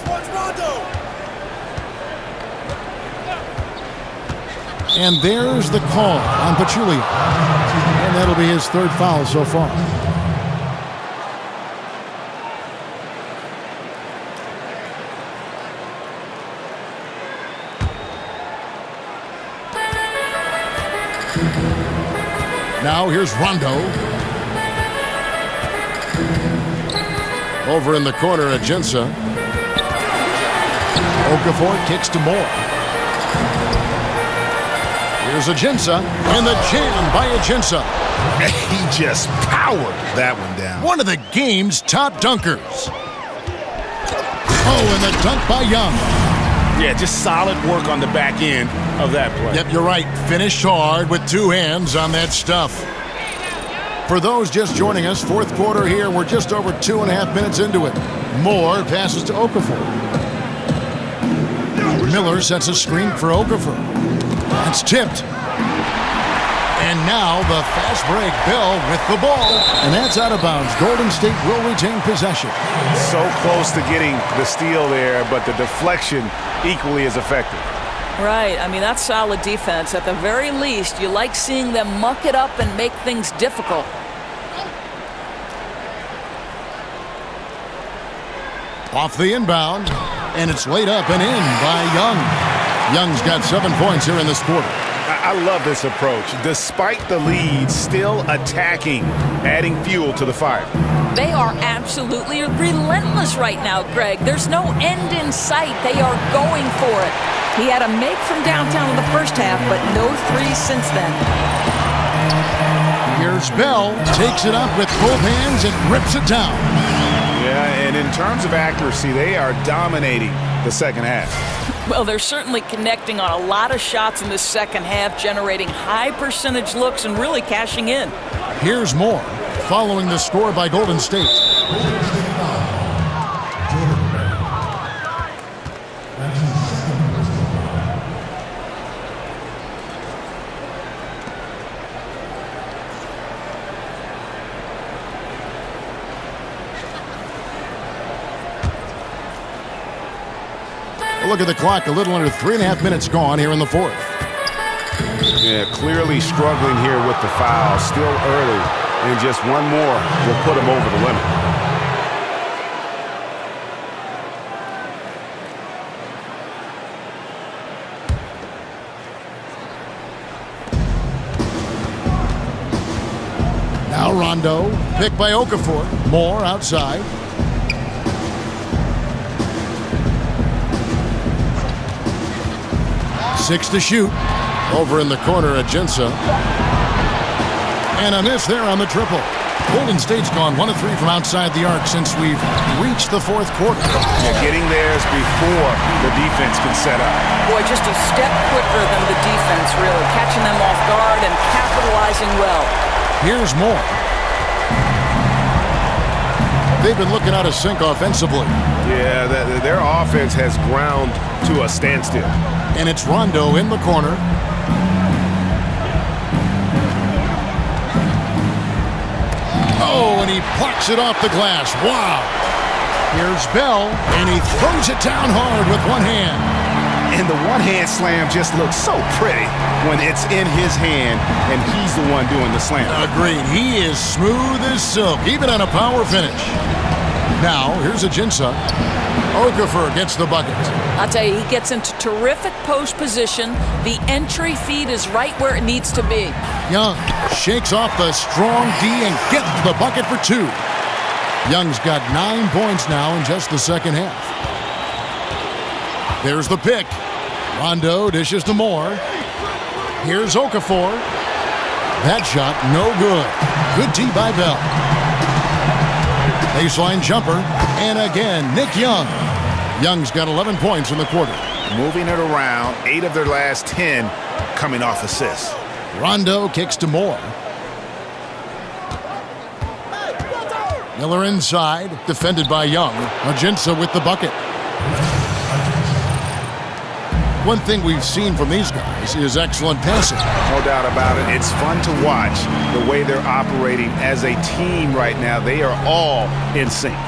And there's the call on Pachulia. And that'll be his 3rd foul so far. Now here's Rondo. Over in the corner, Ajinça. Okafor kicks to Moore. Here's Ajinça, and the jam by Ajinça. He just powered that one down. One of the game's top dunkers. Oh, and the dunk by Young. Yeah, just solid work on the back end of that play. Yep, you're right. Finished hard with 2 hands on that stuff. For those just joining us, 4th quarter here. We're just over 2.5 minutes into it. Moore passes to Okafor. Miller sets a screen for Okafor. It's tipped. And And now the fast break. Bell with the ball. And that's out of bounds. Golden State will retain possession. So close to getting the steal there, but the deflection equally as effective. Right. I mean, that's solid defense. At the very least, you like seeing them muck it up and make things difficult. Off the inbound, and it's laid up and in by Young. Young's got 7 points here in this quarter. I love this approach. Despite the lead, still attacking, adding fuel to the fire. They are absolutely relentless right now, Greg. There's no end in sight. They are going for it. He had a make from downtown in the first half, but no threes since then. Here's Bell, takes it up with both hands and rips it down. Yeah, and in terms of accuracy, they are dominating the second half. Well, they're certainly connecting on a lot of shots in the second half, generating high percentage looks and really cashing in. Here's more, following the score by Golden State. Look at the clock, a little under 3.5 minutes gone here in the fourth. Yeah, clearly struggling here with the foul. Still early, and just one more will put him over the limit. Now Rondo, picked by Okafor. Moore outside. Six to shoot. Over in the corner at Jinsa. And a miss there on the triple. Golden State's gone 1 of 3 from outside the arc since we've reached the fourth quarter. Yeah, getting there is before the defense can set up. Boy, just a step quicker than the defense, really. Catching them off guard and capitalizing well. Here's more. They've been looking out of sync offensively. Yeah, their offense has ground to a standstill. And it's Rondo in the corner. Oh, and he plucks it off the glass. Wow. Here's Bell, and he throws it down hard with one hand. And the one-hand slam just looks so pretty when it's in his hand, and he's the one doing the slam. Agreed. He is smooth as silk, even on a power finish. Now, here's a Jinsa. Okafor gets the bucket. I'll tell you, he gets into terrific post position. The entry feed is right where it needs to be. Young shakes off the strong D and gets the bucket for 2. Young's got 9 points now in just the second half. There's the pick. Rondo dishes to Moore. Here's Okafor. That shot, no good. Good D by Bell. Baseline jumper. And again, Nick Young. Young's got 11 points in the quarter. Moving it around, 8 of their last 10 coming off assists. Rondo kicks to Moore. Miller inside, defended by Young. Ajinça with the bucket. One thing we've seen from these guys is excellent passing. No doubt about it. It's fun to watch the way they're operating as a team right now. They are all in sync.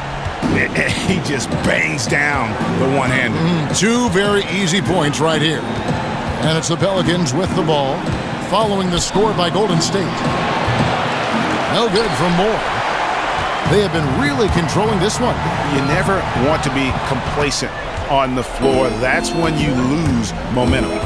He just bangs down the one-hander. 2 very easy points right here. And it's the Pelicans with the ball, following the score by Golden State. No good from Moore. They have been really controlling this one. You never want to be complacent on the floor. That's when you lose momentum.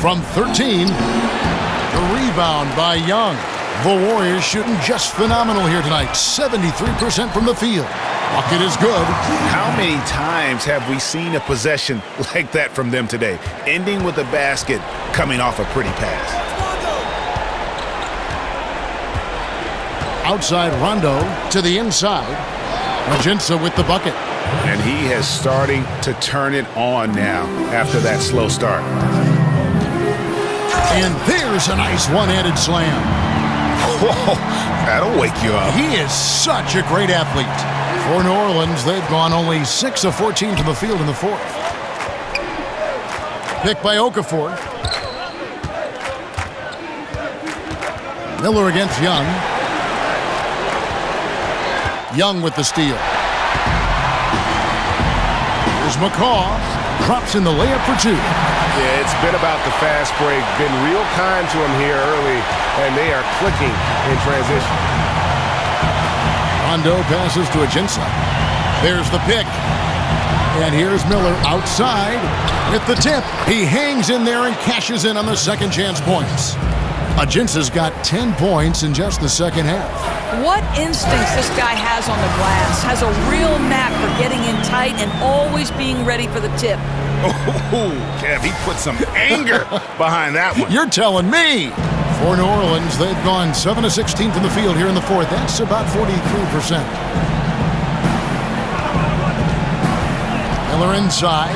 From 13, the rebound by Young. The Warriors shooting just phenomenal here tonight. 73% from the field. Bucket is good. How many times have we seen a possession like that from them today? Ending with a basket, coming off a pretty pass. Outside Rondo to the inside. Ajinça with the bucket. And he is starting to turn it on now after that slow start. And there's a nice one-handed slam. Whoa, that'll wake you up. He is such a great athlete. For New Orleans, they've gone only 6 of 14 to the field in the fourth. Picked by Okafor. Miller against Young. Young with the steal. Here's McCaw. Drops in the layup for two. Yeah, it's been about the fast break. Been real kind to him here early, and they are clicking in transition. Rondo passes to Ajinça. There's the pick. And here's Miller outside with the tip. He hangs in there and cashes in on the second chance points. Ajinça's got 10 points in just the second half. What instincts this guy has on the glass. Has a real knack for getting in tight and always being ready for the tip. Oh, Kev, he put some anger behind that one. You're telling me. For New Orleans, they've gone 7 of 16 from the field here in the fourth. That's about 43%. Miller inside.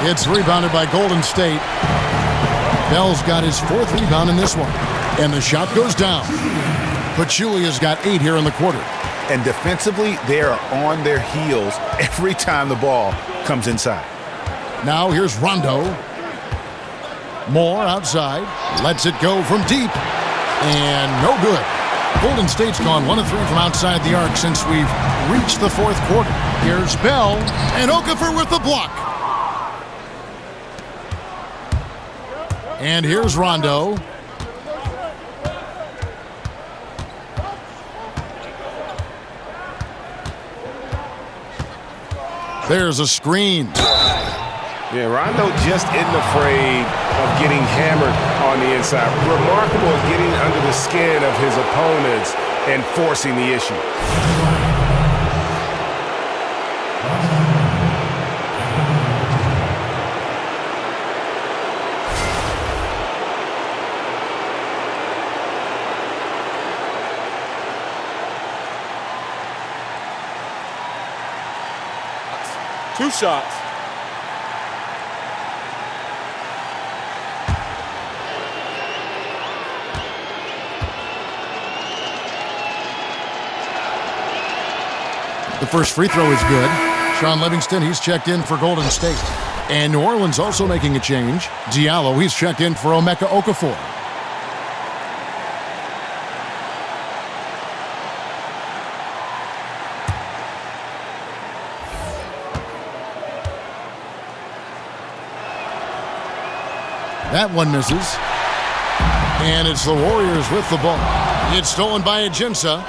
It's rebounded by Golden State. Bell's got his fourth rebound in this one. And the shot goes down. Pachulia's got 8 here in the quarter. And defensively, they are on their heels every time the ball comes inside. Now here's Rondo. Moore outside. Lets it go from deep. And no good. Golden State's gone 1 of 3 from outside the arc since we've reached the fourth quarter. Here's Bell. And Okafor with the block. And here's Rondo. There's a screen. Yeah, Rondo just isn't afraid of getting hammered on the inside. Remarkable at getting under the skin of his opponents and forcing the issue. Two shots. The first free throw is good. Sean Livingston, he's checked in for Golden State. And New Orleans also making a change. Diallo, he's checked in for Emeka Okafor. That one misses. And it's the Warriors with the ball. It's stolen by Ajinça.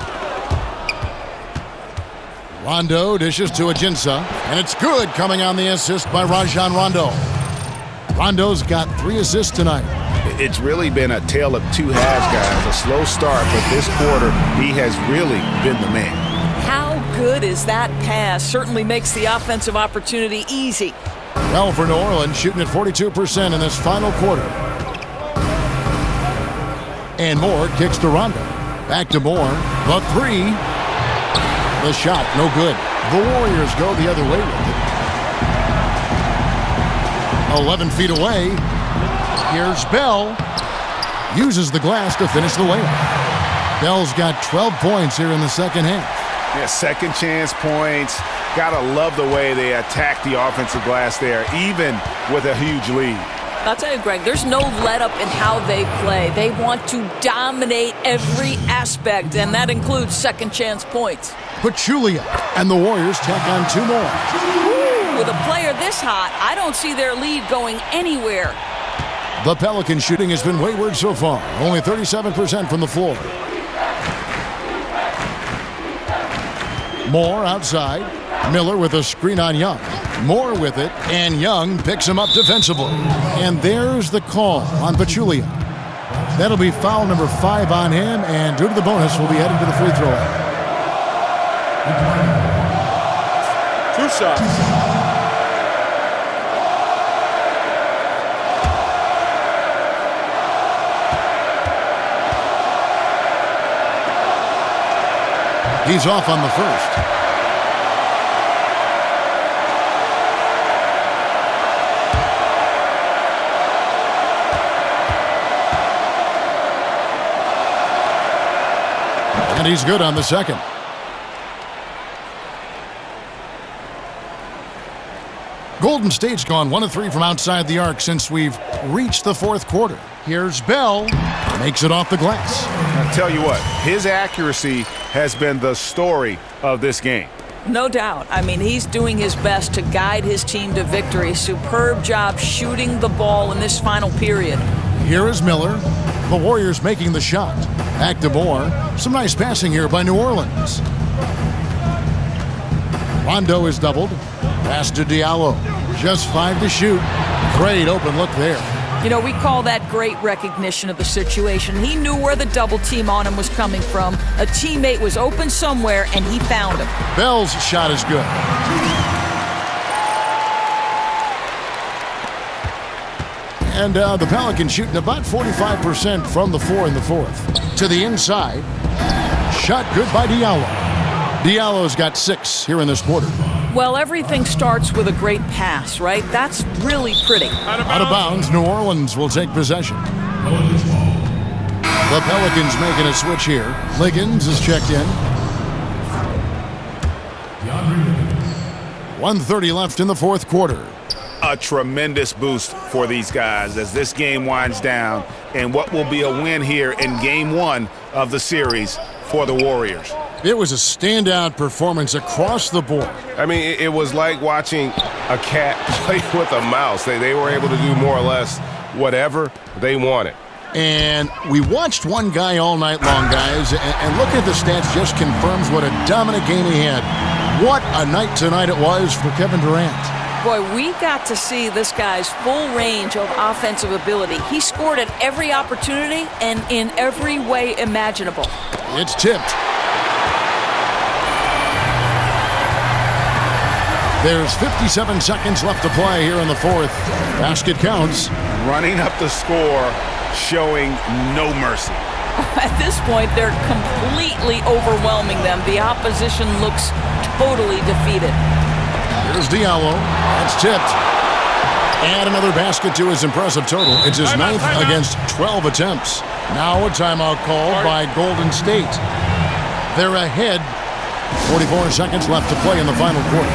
Rondo dishes to Ajinça. And it's good, coming on the assist by Rajon Rondo. Rondo's got 3 assists tonight. It's really been a tale of two halves, guys. A slow start, but this quarter, he has really been the man. How good is that pass? Certainly makes the offensive opportunity easy. Well, for New Orleans, shooting at 42% in this final quarter. And Moore kicks to Rondo. Back to Moore. The 3. The shot, no good. The Warriors go the other way with it. 11 feet away. Here's Bell. Uses the glass to finish the layup. Bell's got 12 points here in the second half. Yeah, second chance points. Gotta love the way they attack the offensive glass there, even with a huge lead. I'll tell you, Greg, there's no let-up in how they play. They want to dominate every aspect, and that includes second chance points. Pachulia, and the Warriors tack on 2 more. Ooh, with a player this hot, I don't see their lead going anywhere. The Pelicans shooting has been wayward so far. Only 37% from the floor. Moore outside. Miller with a screen on Young. Moore with it, and Young picks him up defensively. And there's the call on Pachulia. That'll be foul number 5 on him, and due to the bonus, will be headed to the free throw line. 2 shots. He's off on the first. And he's good on the second. Golden State's gone 1 of 3 from outside the arc since we've reached the fourth quarter. Here's Bell. Makes it off the glass. I'll tell you what, his accuracy has been the story of this game. No doubt. I mean, he's doing his best to guide his team to victory. Superb job shooting the ball in this final period. Here is Miller. The Warriors making the shot. Back to Moore. Some nice passing here by New Orleans. Rondo is doubled. Pass to Diallo. Just 5 to shoot. Great open look there. You know, we call that great recognition of the situation. He knew where the double team on him was coming from. A teammate was open somewhere, and he found him. Bell's shot is good. And the Pelicans shooting about 45% from the 4 in the fourth. To the inside. Shot good by Diallo. Diallo's got 6 here in this quarter. Well, everything starts with a great pass, right? That's really pretty. Out of bounds, New Orleans will take possession. The Pelicans making a switch here. Liggins is checked in. 1:30 left in the fourth quarter. A tremendous boost for these guys as this game winds down, and what will be a win here in game 1 of the series for the Warriors. It was a standout performance across the board. I mean, it was like watching a cat play with a mouse. They were able to do more or less whatever they wanted. And we watched one guy all night long, guys, and looking at the stats just confirms what a dominant game he had. What a night tonight it was for Kevin Durant. Boy, we got to see this guy's full range of offensive ability. He scored at every opportunity and in every way imaginable. It's tipped. There's 57 seconds left to play here in the fourth. Basket counts. Running up the score, showing no mercy. At this point, they're completely overwhelming them. The opposition looks totally defeated. Here's Diallo. That's tipped. And another basket to his impressive total. It's his 9th against 12 attempts. Now a timeout called by Golden State. They're ahead. 44 seconds left to play in the final quarter.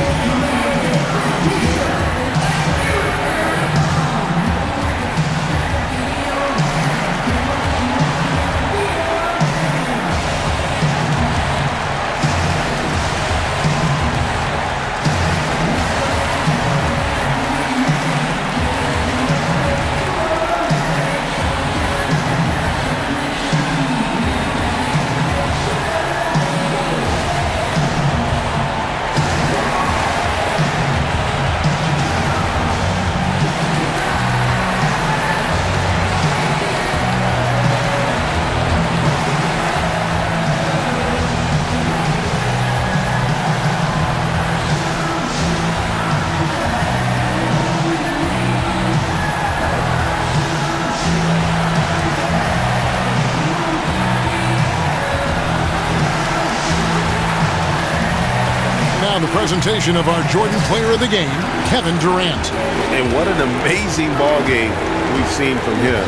The presentation of our Jordan Player of the Game, Kevin Durant. And what an amazing ball game we've seen from him.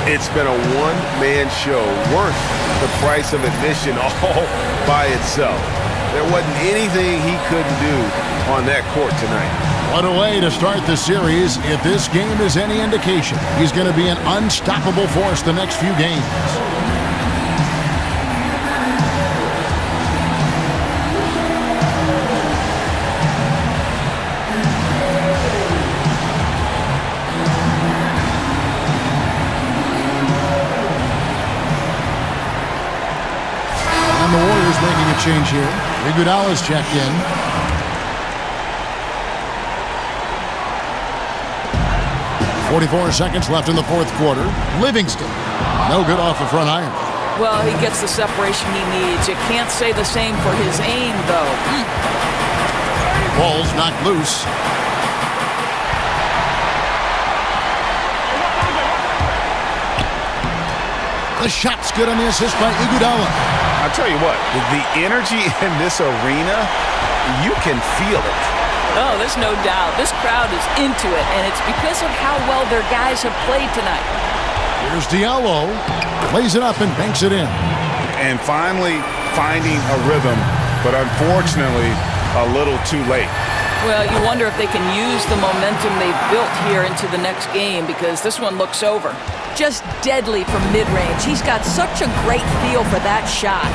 It's been a one-man show worth the price of admission all by itself. There wasn't anything he couldn't do on that court tonight. What a way to start the series. If this game is any indication, he's going to be an unstoppable force the next few games. The Warriors making a change here. Iguodala's checked in. .44 seconds left in the fourth quarter. Livingston, no good off the front iron. Well, he gets the separation he needs. You can't say the same for his aim, though. Ball's knocked loose. The shot's good on the assist by Iguodala. I'll tell you what, the energy in this arena, you can feel it. Oh, there's no doubt. This crowd is into it, and it's because of how well their guys have played tonight. Here's Diallo. Lays it up and banks it in. And finally finding a rhythm, but unfortunately a little too late. Well, you wonder if they can use the momentum they've built here into the next game, because this one looks over. Just deadly from mid-range. He's got such a great feel for that shot.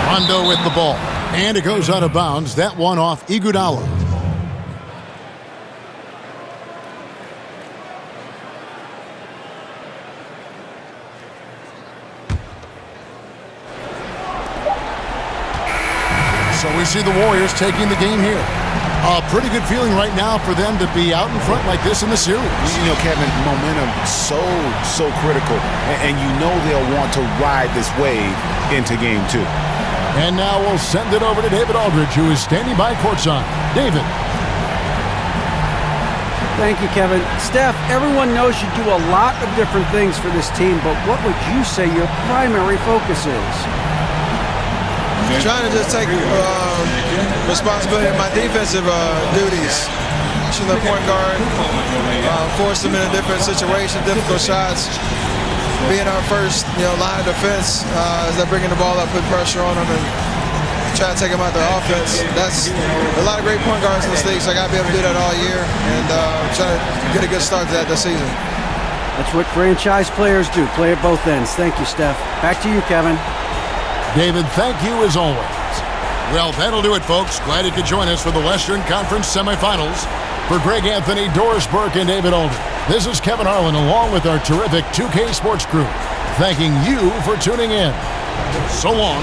Rondo with the ball. And it goes out of bounds. That one off Iguodala. So we see the Warriors taking the game here. A pretty good feeling right now for them to be out in front like this in the series. You know, Kevin, momentum so critical. And you know they'll want to ride this wave into game 2. And now we'll send it over to David Aldridge, who is standing by courtside. David. Thank you, Kevin. Steph, everyone knows you do a lot of different things for this team, but what would you say your primary focus is? Trying to just take responsibility of my defensive duties. Pushing the point guard, force them in a different situation, difficult shots. Being our first, line of defense as they're bringing the ball up, put pressure on them, and try to take them out their offense. That's a lot of great point guards in this league, so I got to be able to do that all year and try to get a good start to that this season. That's what franchise players do, play at both ends. Thank you, Steph. Back to you, Kevin. David, thank you as always. Well, that'll do it, folks. Glad you could join us for the Western Conference Semifinals. For Greg Anthony, Doris Burke, and David Aldridge, this is Kevin Harlan along with our terrific 2K Sports crew, thanking you for tuning in. So long.